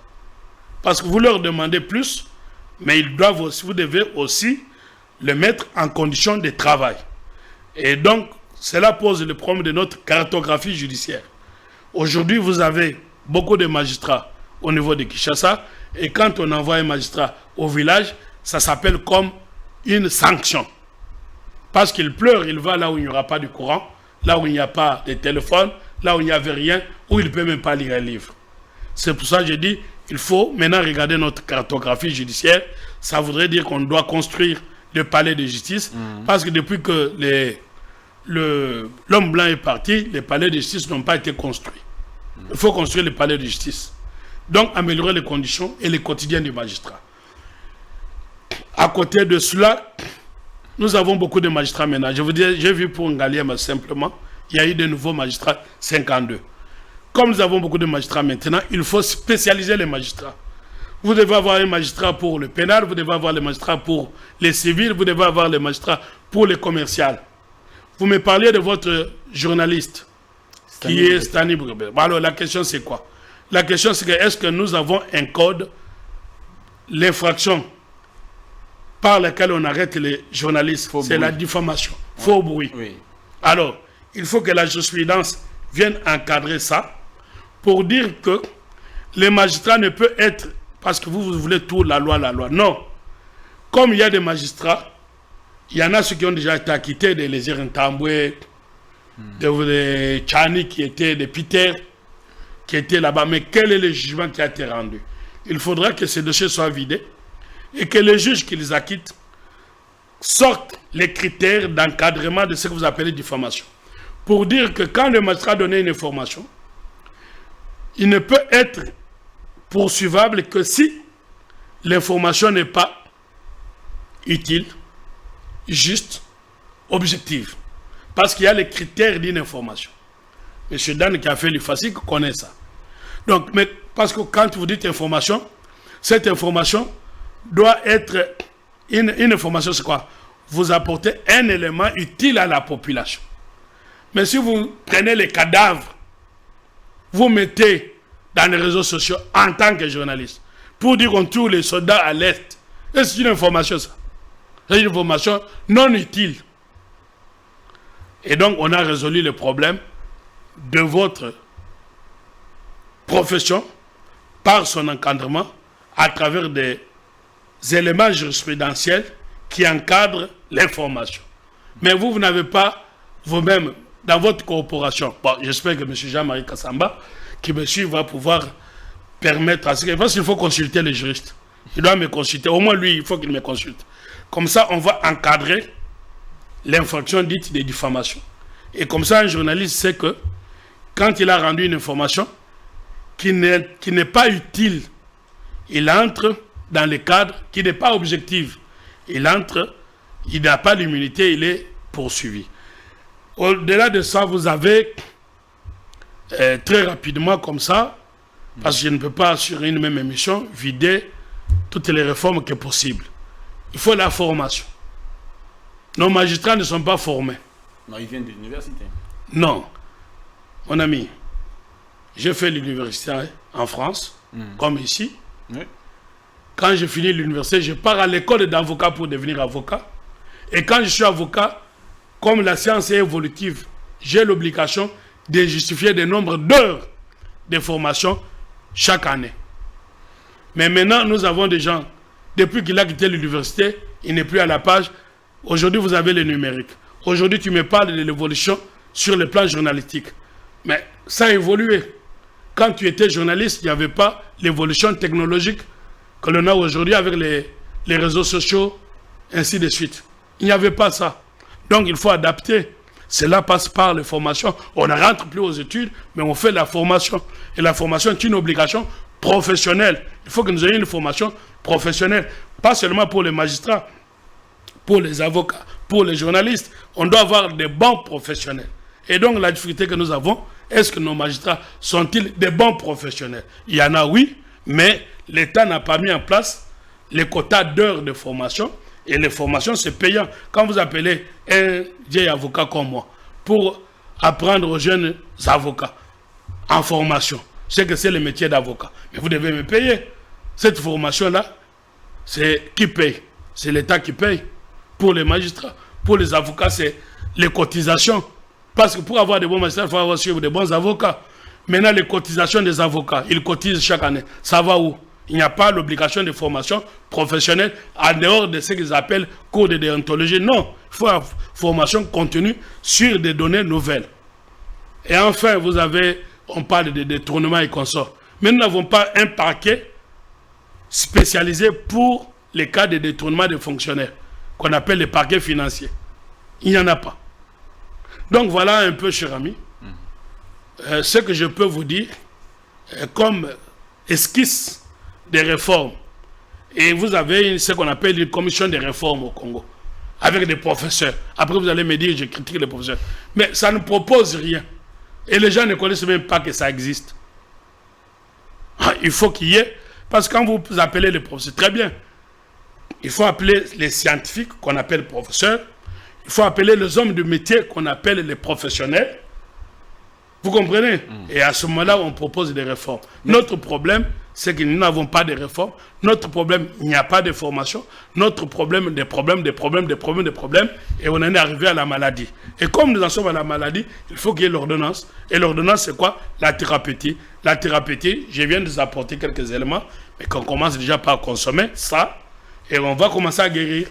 Speaker 3: Parce que vous leur demandez plus, mais ils doivent aussi, vous devez aussi le mettre en condition de travail. Et donc, cela pose le problème de notre cartographie judiciaire. Aujourd'hui, vous avez beaucoup de magistrats au niveau de Kinshasa, et quand on envoie un magistrat au village, ça s'appelle comme une sanction. Parce qu'il pleure, il va là où il n'y aura pas de courant, là où il n'y a pas de téléphone, là où il n'y avait rien, où il ne peut même pas lire un livre. C'est pour ça que je dis, il faut maintenant regarder notre cartographie judiciaire. Ça voudrait dire qu'on doit construire le palais de justice, parce que depuis que l'homme blanc est parti, les palais de justice n'ont pas été construits. Il faut construire le palais de justice. Donc, améliorer les conditions et les quotidiens du magistrat. À côté de cela, nous avons beaucoup de magistrats maintenant. Je vous dis, j'ai vu pour Ngaliema simplement, il y a eu de nouveaux magistrats, 52. Comme nous avons beaucoup de magistrats maintenant, il faut spécialiser les magistrats. Vous devez avoir un magistrat pour le pénal, vous devez avoir les magistrats pour les civils, vous devez avoir les magistrats pour les commerciales. Vous me parliez de votre journaliste, qui est Stani Bourbé. Alors la question c'est quoi? La question c'est que est-ce que nous avons un code, l'infraction par laquelle on arrête les journalistes, c'est la diffamation, faux bruit. Oui. Alors, il faut que la jurisprudence vienne encadrer ça pour dire que les magistrats ne peuvent être parce que vous voulez tout, la loi. Non. Comme il y a des magistrats, il y en a ceux qui ont déjà été acquittés, des Lézir Ntambwe, des Tchani qui étaient, des Peter qui étaient là-bas. Mais quel est le jugement qui a été rendu? Il faudra que ces dossiers soient vidés et que les juges qui les acquittent sortent les critères d'encadrement de ce que vous appelez diffamation. Pour dire que quand le magistrat a donné une information, il ne peut être poursuivable que si l'information n'est pas utile, juste, objective. Parce qu'il y a les critères d'une information. M. Dan qui a fait l'IFASIC connaît ça. Donc, mais parce que quand vous dites information, cette information doit être une information, c'est quoi? Vous apportez un élément utile à la population. Mais si vous prenez les cadavres, vous mettez dans les réseaux sociaux en tant que journaliste pour dire qu'on tue les soldats à l'Est, c'est une information ça. C'est une information non utile. Et donc on a résolu le problème de votre profession par son encadrement à travers des éléments jurisprudentiels qui encadrent l'information. Mais vous n'avez pas vous-même dans votre corporation. Bon, j'espère que M. Jean-Marie Kassamba, qui me suit, va pouvoir permettre à ce que... Parce qu'il faut consulter les juristes. Il doit me consulter. Au moins, lui, il faut qu'il me consulte. Comme ça, on va encadrer l'infraction dite de diffamation. Et comme ça, un journaliste sait que quand il a rendu une information qui n'est pas utile, il entre dans le cadre qui n'est pas objectif. Il entre, il n'a pas l'immunité, il est poursuivi. Au-delà de ça, vous avez très rapidement comme ça, parce que je ne peux pas sur une même émission vider toutes les réformes qui sont possibles. Il faut la formation. Nos magistrats ne sont pas formés.
Speaker 2: Non, ils viennent de l'université.
Speaker 3: Non. Mon ami, j'ai fait l'université en France, comme ici.
Speaker 2: Oui.
Speaker 3: Quand j'ai fini l'université, je pars à l'école d'avocat pour devenir avocat. Et quand je suis avocat, comme la science est évolutive, j'ai l'obligation de justifier le nombre d'heures de formation chaque année. Mais maintenant, nous avons des gens, depuis qu'il a quitté l'université, il n'est plus à la page. Aujourd'hui, vous avez le numérique. Aujourd'hui, tu me parles de l'évolution sur le plan journalistique. Mais ça a évolué. Quand tu étais journaliste, il n'y avait pas l'évolution technologique que l'on a aujourd'hui avec les réseaux sociaux, ainsi de suite. Il n'y avait pas ça. Donc, il faut adapter. Cela passe par les formations. On ne rentre plus aux études, mais on fait la formation. Et la formation est une obligation professionnelle. Il faut que nous ayons une formation professionnelle. Pas seulement pour les magistrats, pour les avocats, pour les journalistes. On doit avoir des bons professionnels. Et donc, la difficulté que nous avons, est-ce que nos magistrats sont-ils des bons professionnels? Il y en a, oui, mais l'État n'a pas mis en place les quotas d'heures de formation. Et les formations, c'est payant. Quand vous appelez un vieil avocat comme moi pour apprendre aux jeunes avocats en formation, c'est que c'est le métier d'avocat. Mais vous devez me payer. Cette formation-là, c'est qui paye? C'est l'État qui paye. Pour les magistrats, pour les avocats, c'est les cotisations. Parce que pour avoir de bons magistrats, il faut avoir suivre de bons avocats. Maintenant, les cotisations des avocats, ils cotisent chaque année. Ça va où? Il n'y a pas l'obligation de formation professionnelle en dehors de ce qu'ils appellent cours de déontologie. Non, il faut une formation contenue sur des données nouvelles. Et enfin, on parle de détournement et consorts. Mais nous n'avons pas un parquet spécialisé pour les cas de détournement des fonctionnaires, qu'on appelle les parquets financiers. Il n'y en a pas. Donc voilà un peu, cher ami, ce que je peux vous dire comme esquisse des réformes. Et vous avez ce qu'on appelle une commission de réformes au Congo, avec des professeurs. Après, vous allez me dire, je critique les professeurs. Mais ça ne propose rien. Et les gens ne connaissent même pas que ça existe. Il faut qu'il y ait... Parce que quand vous appelez les professeurs, très bien. Il faut appeler les scientifiques, qu'on appelle professeurs. Il faut appeler les hommes de métier, qu'on appelle les professionnels. Vous comprenez? Et à ce moment-là, on propose des réformes. Notre problème, c'est que nous n'avons pas de réforme. Notre problème, il n'y a pas de formation. Notre problème, des problèmes, et on en est arrivé à la maladie. Et comme nous en sommes à la maladie, il faut qu'il y ait l'ordonnance. Et l'ordonnance, c'est quoi? La thérapeutique. La thérapeutique, je viens de vous apporter quelques éléments, mais qu'on commence déjà par consommer ça, et on va commencer à guérir.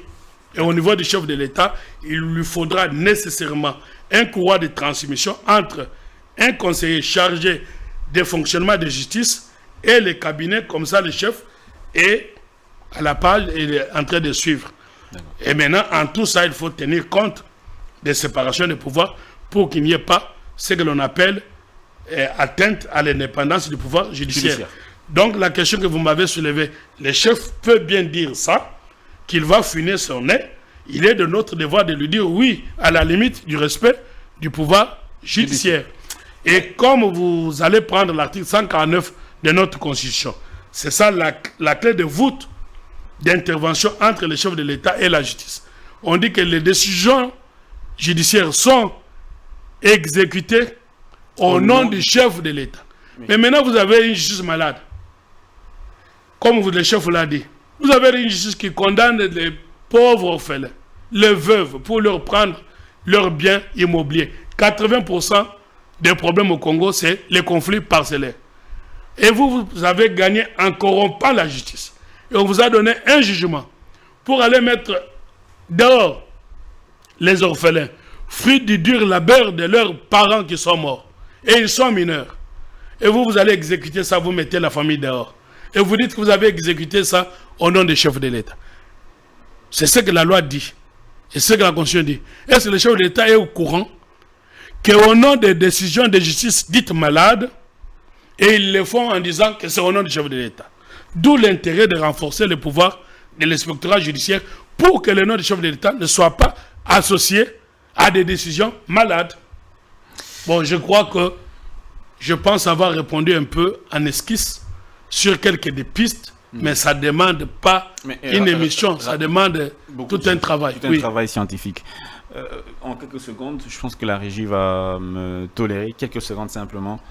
Speaker 3: Et au niveau du chef de l'État, il lui faudra nécessairement un courroie de transmission entre un conseiller chargé des fonctionnements de justice et les cabinets, comme ça le chef est à la page et il est en train de suivre. Et maintenant, en tout ça, il faut tenir compte des séparations de pouvoirs pour qu'il n'y ait pas ce que l'on appelle atteinte à l'indépendance du pouvoir judiciaire. Donc la question que vous m'avez soulevée, le chef peut bien dire ça, qu'il va finir son nez. Il est de notre devoir de lui dire oui, à la limite du respect du pouvoir judiciaire. Et comme vous allez prendre l'article 149 de notre Constitution, c'est ça la clé de voûte d'intervention entre le chef de l'État et la justice. On dit que les décisions judiciaires sont exécutées au nom du chef de l'État. Oui. Mais maintenant, vous avez une justice malade. Comme le chef l'a dit. Vous avez une justice qui condamne les pauvres orphelins, les veuves, pour leur prendre leurs biens immobiliers. 80% des problèmes au Congo, c'est les conflits parcellaires. Et vous avez gagné en corrompant la justice. Et on vous a donné un jugement pour aller mettre dehors les orphelins, fruit du dur labeur de leurs parents qui sont morts. Et ils sont mineurs. Et vous allez exécuter ça, vous mettez la famille dehors. Et vous dites que vous avez exécuté ça au nom des chefs de l'État. C'est ce que la loi dit. Et ce que la Constitution dit. Est-ce que le chef de l'État est au courant qu'au nom des décisions de justice dites malades, et ils le font en disant que c'est au nom du chef de l'État. D'où l'intérêt de renforcer le pouvoir de l'inspectorat judiciaire pour que le nom du chef de l'État ne soit pas associé à des décisions malades. Bon, je crois que je pense avoir répondu un peu en esquisse sur quelques des pistes, mais ça ne demande pas une émission, ça demande tout un travail.
Speaker 2: Tout un travail scientifique. En quelques secondes, je pense que la régie va me tolérer, quelques secondes simplement.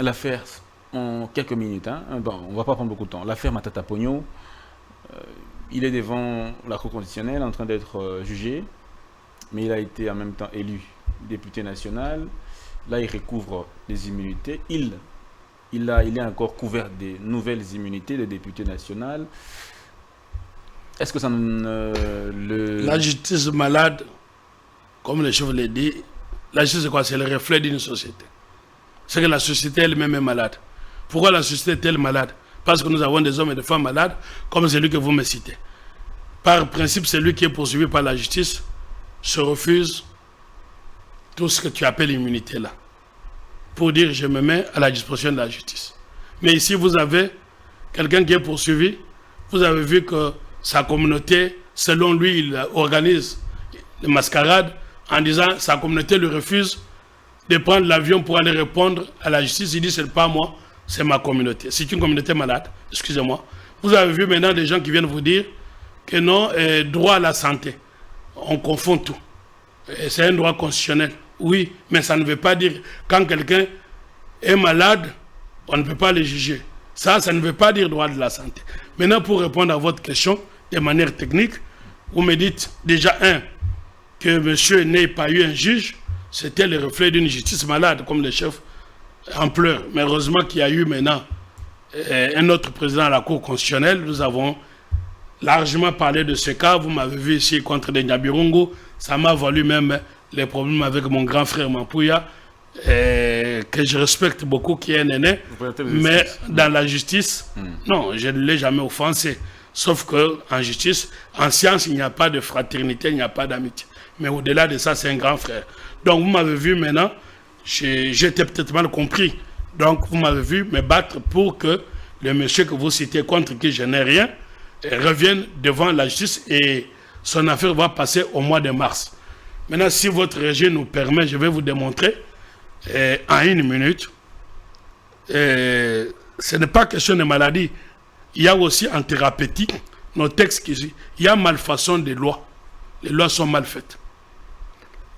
Speaker 2: L'affaire, en quelques minutes, hein, bon, on ne va pas prendre beaucoup de temps. L'affaire Matata Pogno, il est devant la Cour constitutionnelle en train d'être jugé, mais il a été en même temps élu député national. Là, il recouvre les immunités. Il est encore couvert des nouvelles immunités de député national. Est-ce que ça
Speaker 3: La justice malade, comme le chef l'a dit, la justice c'est quoi? C'est le reflet d'une société. C'est que la société elle-même est malade. Pourquoi la société est-elle malade? Parce que nous avons des hommes et des femmes malades, comme celui que vous me citez. Par principe, celui qui est poursuivi par la justice se refuse tout ce que tu appelles immunité là, pour dire je me mets à la disposition de la justice. Mais ici, vous avez quelqu'un qui est poursuivi, vous avez vu que sa communauté, selon lui, il organise les mascarades en disant sa communauté lui refuse de prendre l'avion pour aller répondre à la justice. Il dit c'est pas moi, c'est ma communauté. C'est une communauté malade, excusez-moi. Vous avez vu maintenant des gens qui viennent vous dire que non, droit à la santé. On confond tout. C'est un droit constitutionnel. Oui, mais ça ne veut pas dire quand quelqu'un est malade, on ne peut pas le juger. Ça ne veut pas dire droit de la santé. Maintenant, pour répondre à votre question de manière technique, vous me dites déjà que monsieur n'ait pas eu un juge, c'était le reflet d'une justice malade, comme le chef en pleure. Mais heureusement qu'il y a eu maintenant un autre président à la Cour constitutionnelle. Nous avons largement parlé de ce cas. Vous m'avez vu ici contre des Nyabirungu. Ça m'a valu même les problèmes avec mon grand frère Mampouya, que je respecte beaucoup, qui est un aîné. Mais dans la justice, non, je ne l'ai jamais offensé. Sauf qu'en justice, en science, il n'y a pas de fraternité, il n'y a pas d'amitié. Mais au-delà de ça, c'est un grand frère. Donc vous m'avez vu maintenant, j'étais peut-être mal compris. Donc vous m'avez vu me battre pour que le monsieur que vous citez, contre qui je n'ai rien, revienne devant la justice et son affaire va passer au mois de mars. Maintenant, si votre régime nous permet, je vais vous démontrer en 1 minute. Ce n'est pas question de maladie. Il y a aussi en thérapeutique, nos textes qui disent, il y a malfaçon des lois. Les lois sont mal faites.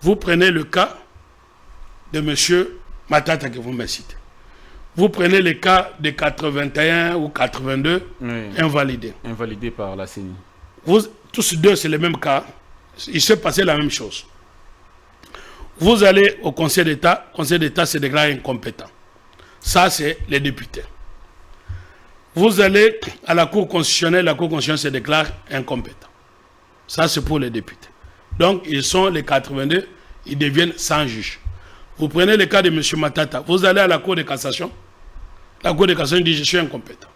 Speaker 3: Vous prenez le cas de M. Matata que vous me citez. Vous prenez les cas de 81 ou 82,
Speaker 2: Oui.
Speaker 3: invalidés.
Speaker 2: Invalidé par la CENI.
Speaker 3: Tous deux, c'est le même cas. Il s'est passé la même chose. Vous allez au Conseil d'État. Le Conseil d'État se déclare incompétent. Ça, c'est les députés. Vous allez à la Cour constitutionnelle. La Cour constitutionnelle se déclare incompétent. Ça, c'est pour les députés. Donc, ils sont les 82. Ils deviennent sans juge. Vous prenez le cas de M. Matata. Vous allez à la Cour de cassation. La Cour de cassation dit « je suis incompétent ».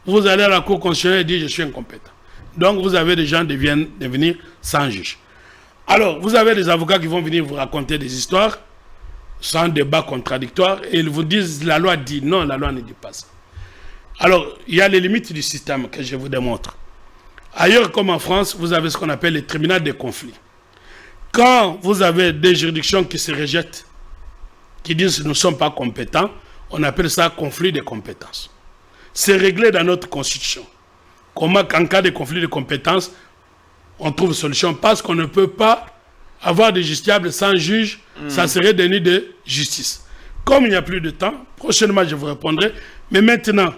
Speaker 3: Vous allez à la Cour constitutionnelle et dit « je suis incompétent ». Donc, vous avez des gens qui viennent devenir sans juge. Alors, vous avez des avocats qui vont venir vous raconter des histoires sans débat contradictoire et ils vous disent « la loi dit ». Non, la loi ne dit pas ça. Alors, il y a les limites du système que je vous démontre. Ailleurs comme en France, vous avez ce qu'on appelle les tribunaux des conflits. Quand vous avez des juridictions qui se rejettent, qui disent « nous ne sommes pas compétents », on appelle ça conflit de compétences. C'est réglé dans notre constitution. Comment, en cas de conflit de compétences, on trouve solution parce qu'on ne peut pas avoir de justiciable sans juge, ça serait déni de justice. Comme il n'y a plus de temps, prochainement je vous répondrai, mais maintenant,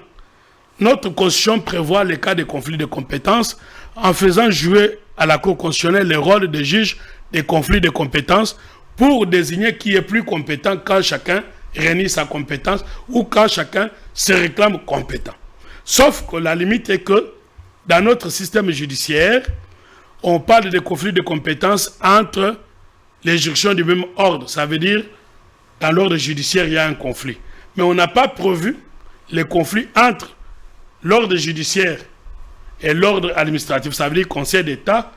Speaker 3: notre constitution prévoit les cas de conflit de compétences en faisant jouer à la Cour constitutionnelle le rôle de juge des conflits de compétences pour désigner qui est plus compétent quand chacun renie sa compétence ou quand chacun se réclame compétent. Sauf que la limite est que dans notre système judiciaire, on parle de conflits de compétences entre les juridictions du même ordre. Ça veut dire, dans l'ordre judiciaire, il y a un conflit. Mais on n'a pas prévu les conflits entre l'ordre judiciaire et l'ordre administratif. Ça veut dire Conseil d'État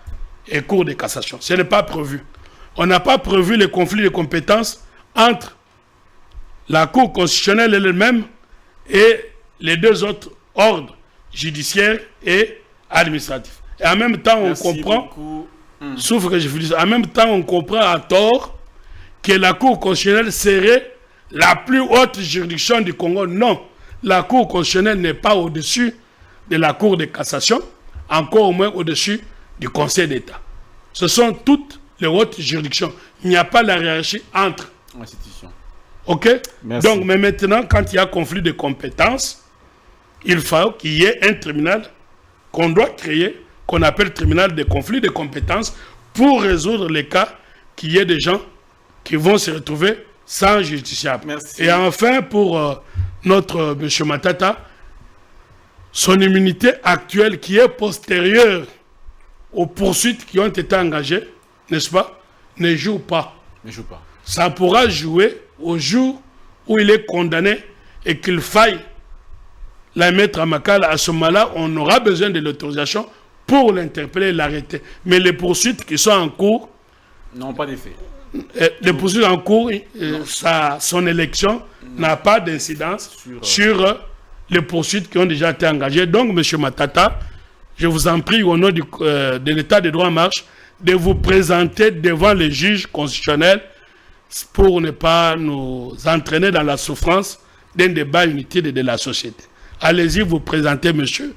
Speaker 3: et Cour de cassation. Ce n'est pas prévu. On n'a pas prévu les conflits de compétences entre la Cour constitutionnelle elle-même et les deux autres ordres judiciaires et administratifs. Et en même temps, on comprend, sauf que je vous dis, en même temps, on comprend à tort que la Cour constitutionnelle serait la plus haute juridiction du Congo. Non, la Cour constitutionnelle n'est pas au-dessus de la Cour de cassation, encore au moins au-dessus du Conseil d'État. Ce sont toutes les hautes juridictions. Il n'y a pas la hiérarchie entre
Speaker 2: institutions.
Speaker 3: OK?
Speaker 2: Merci.
Speaker 3: Donc, mais maintenant, quand il y a conflit de compétences, il faut qu'il y ait un tribunal qu'on doit créer, qu'on appelle tribunal de conflit de compétences, pour résoudre les cas qu'il y ait des gens qui vont se retrouver sans justiciable.
Speaker 2: Merci.
Speaker 3: Et enfin, pour notre M. Matata, son immunité actuelle qui est postérieure aux poursuites qui ont été engagées, n'est-ce pas, ne joue pas.
Speaker 2: Ne joue pas.
Speaker 3: Ça pourra jouer au jour où il est condamné et qu'il faille la mettre à Makala. À ce moment-là, on aura besoin de l'autorisation pour l'interpeller et l'arrêter. Mais les poursuites qui sont en cours,
Speaker 2: Non, pas d'effet.
Speaker 3: les poursuites en cours, son élection n'a pas d'incidence sur les poursuites qui ont déjà été engagées. Donc, M. Matata, je vous en prie, au nom de l'État de droit en marche, de vous présenter devant les juges constitutionnels pour ne pas nous entraîner dans la souffrance d'un débat inutile de la société. Allez-y, vous présentez, monsieur.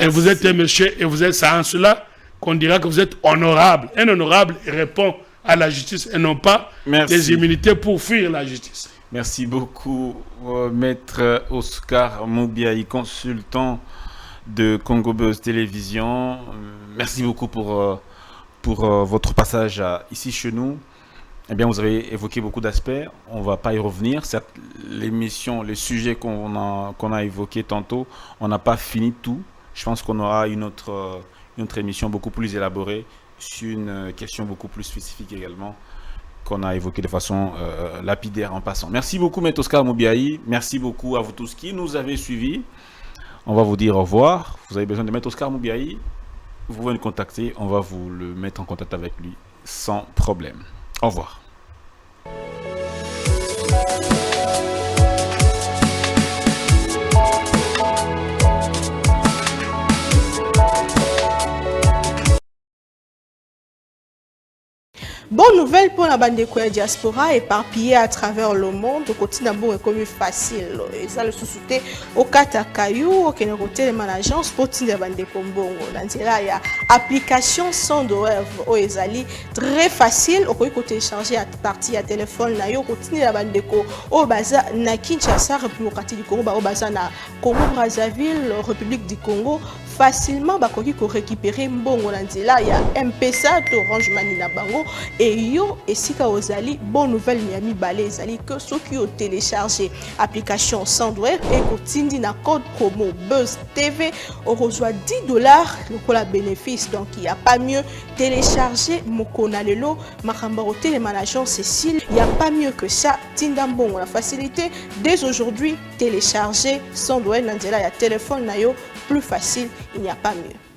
Speaker 3: Et vous êtes un monsieur, et vous êtes ça en cela qu'on dira que vous êtes honorable. Un honorable répond à la justice et non pas des immunités pour fuir la justice.
Speaker 2: Merci beaucoup, Maître Oscar Moubiaï, consultant de Congo Buzz Télévision. Merci beaucoup pour votre passage ici chez nous. Eh bien, vous avez évoqué beaucoup d'aspects. On ne va pas y revenir. Certes, l'émission, les sujets qu'on a évoqués tantôt, on n'a pas fini tout. Je pense qu'on aura une autre émission beaucoup plus élaborée sur une question beaucoup plus spécifique également qu'on a évoquée de façon lapidaire en passant. Merci beaucoup, Maître Oscar Moubiaï. Merci beaucoup à vous tous qui nous avez suivis. On va vous dire au revoir. Vous avez besoin de Maître Oscar Moubiaï, vous pouvez nous contacter. On va vous le mettre en contact avec lui sans problème. Au revoir.
Speaker 1: Bonne nouvelle pour la bande de diaspora éparpillée à travers le monde. Au quotidien, bon, est comme facile. Et ça, le sous-souté au Katakayou, au Kénéroté, les managers, pour la bande de Kombongo. Dans il y a application sans douleur au Ezali. Très facile. Au côté télécharger à partir à téléphone, na yo, quotidien la bande de Ko, au Baza, na Kinshasa, République du Congo, au Baza, na Congo-Brazzaville, République du Congo. Facilement bakoki ko récupérer mbongo na nzela ya M-Pesa to Orange Money na bango et yo esika ozali bonne nouvelle miami balé ezali que ceux qui ont téléchargé application Sandware et kotindi na code promo Buzz TV on reçoit $10 le la bénéfice donc il y a pas mieux télécharger mokona lelo makamba au télémanager Cécile il y a pas mieux que ça tinda mbongo la facilité dès aujourd'hui télécharger Sandware na nzela ya téléphone na yo plus facile, il n'y a pas mieux.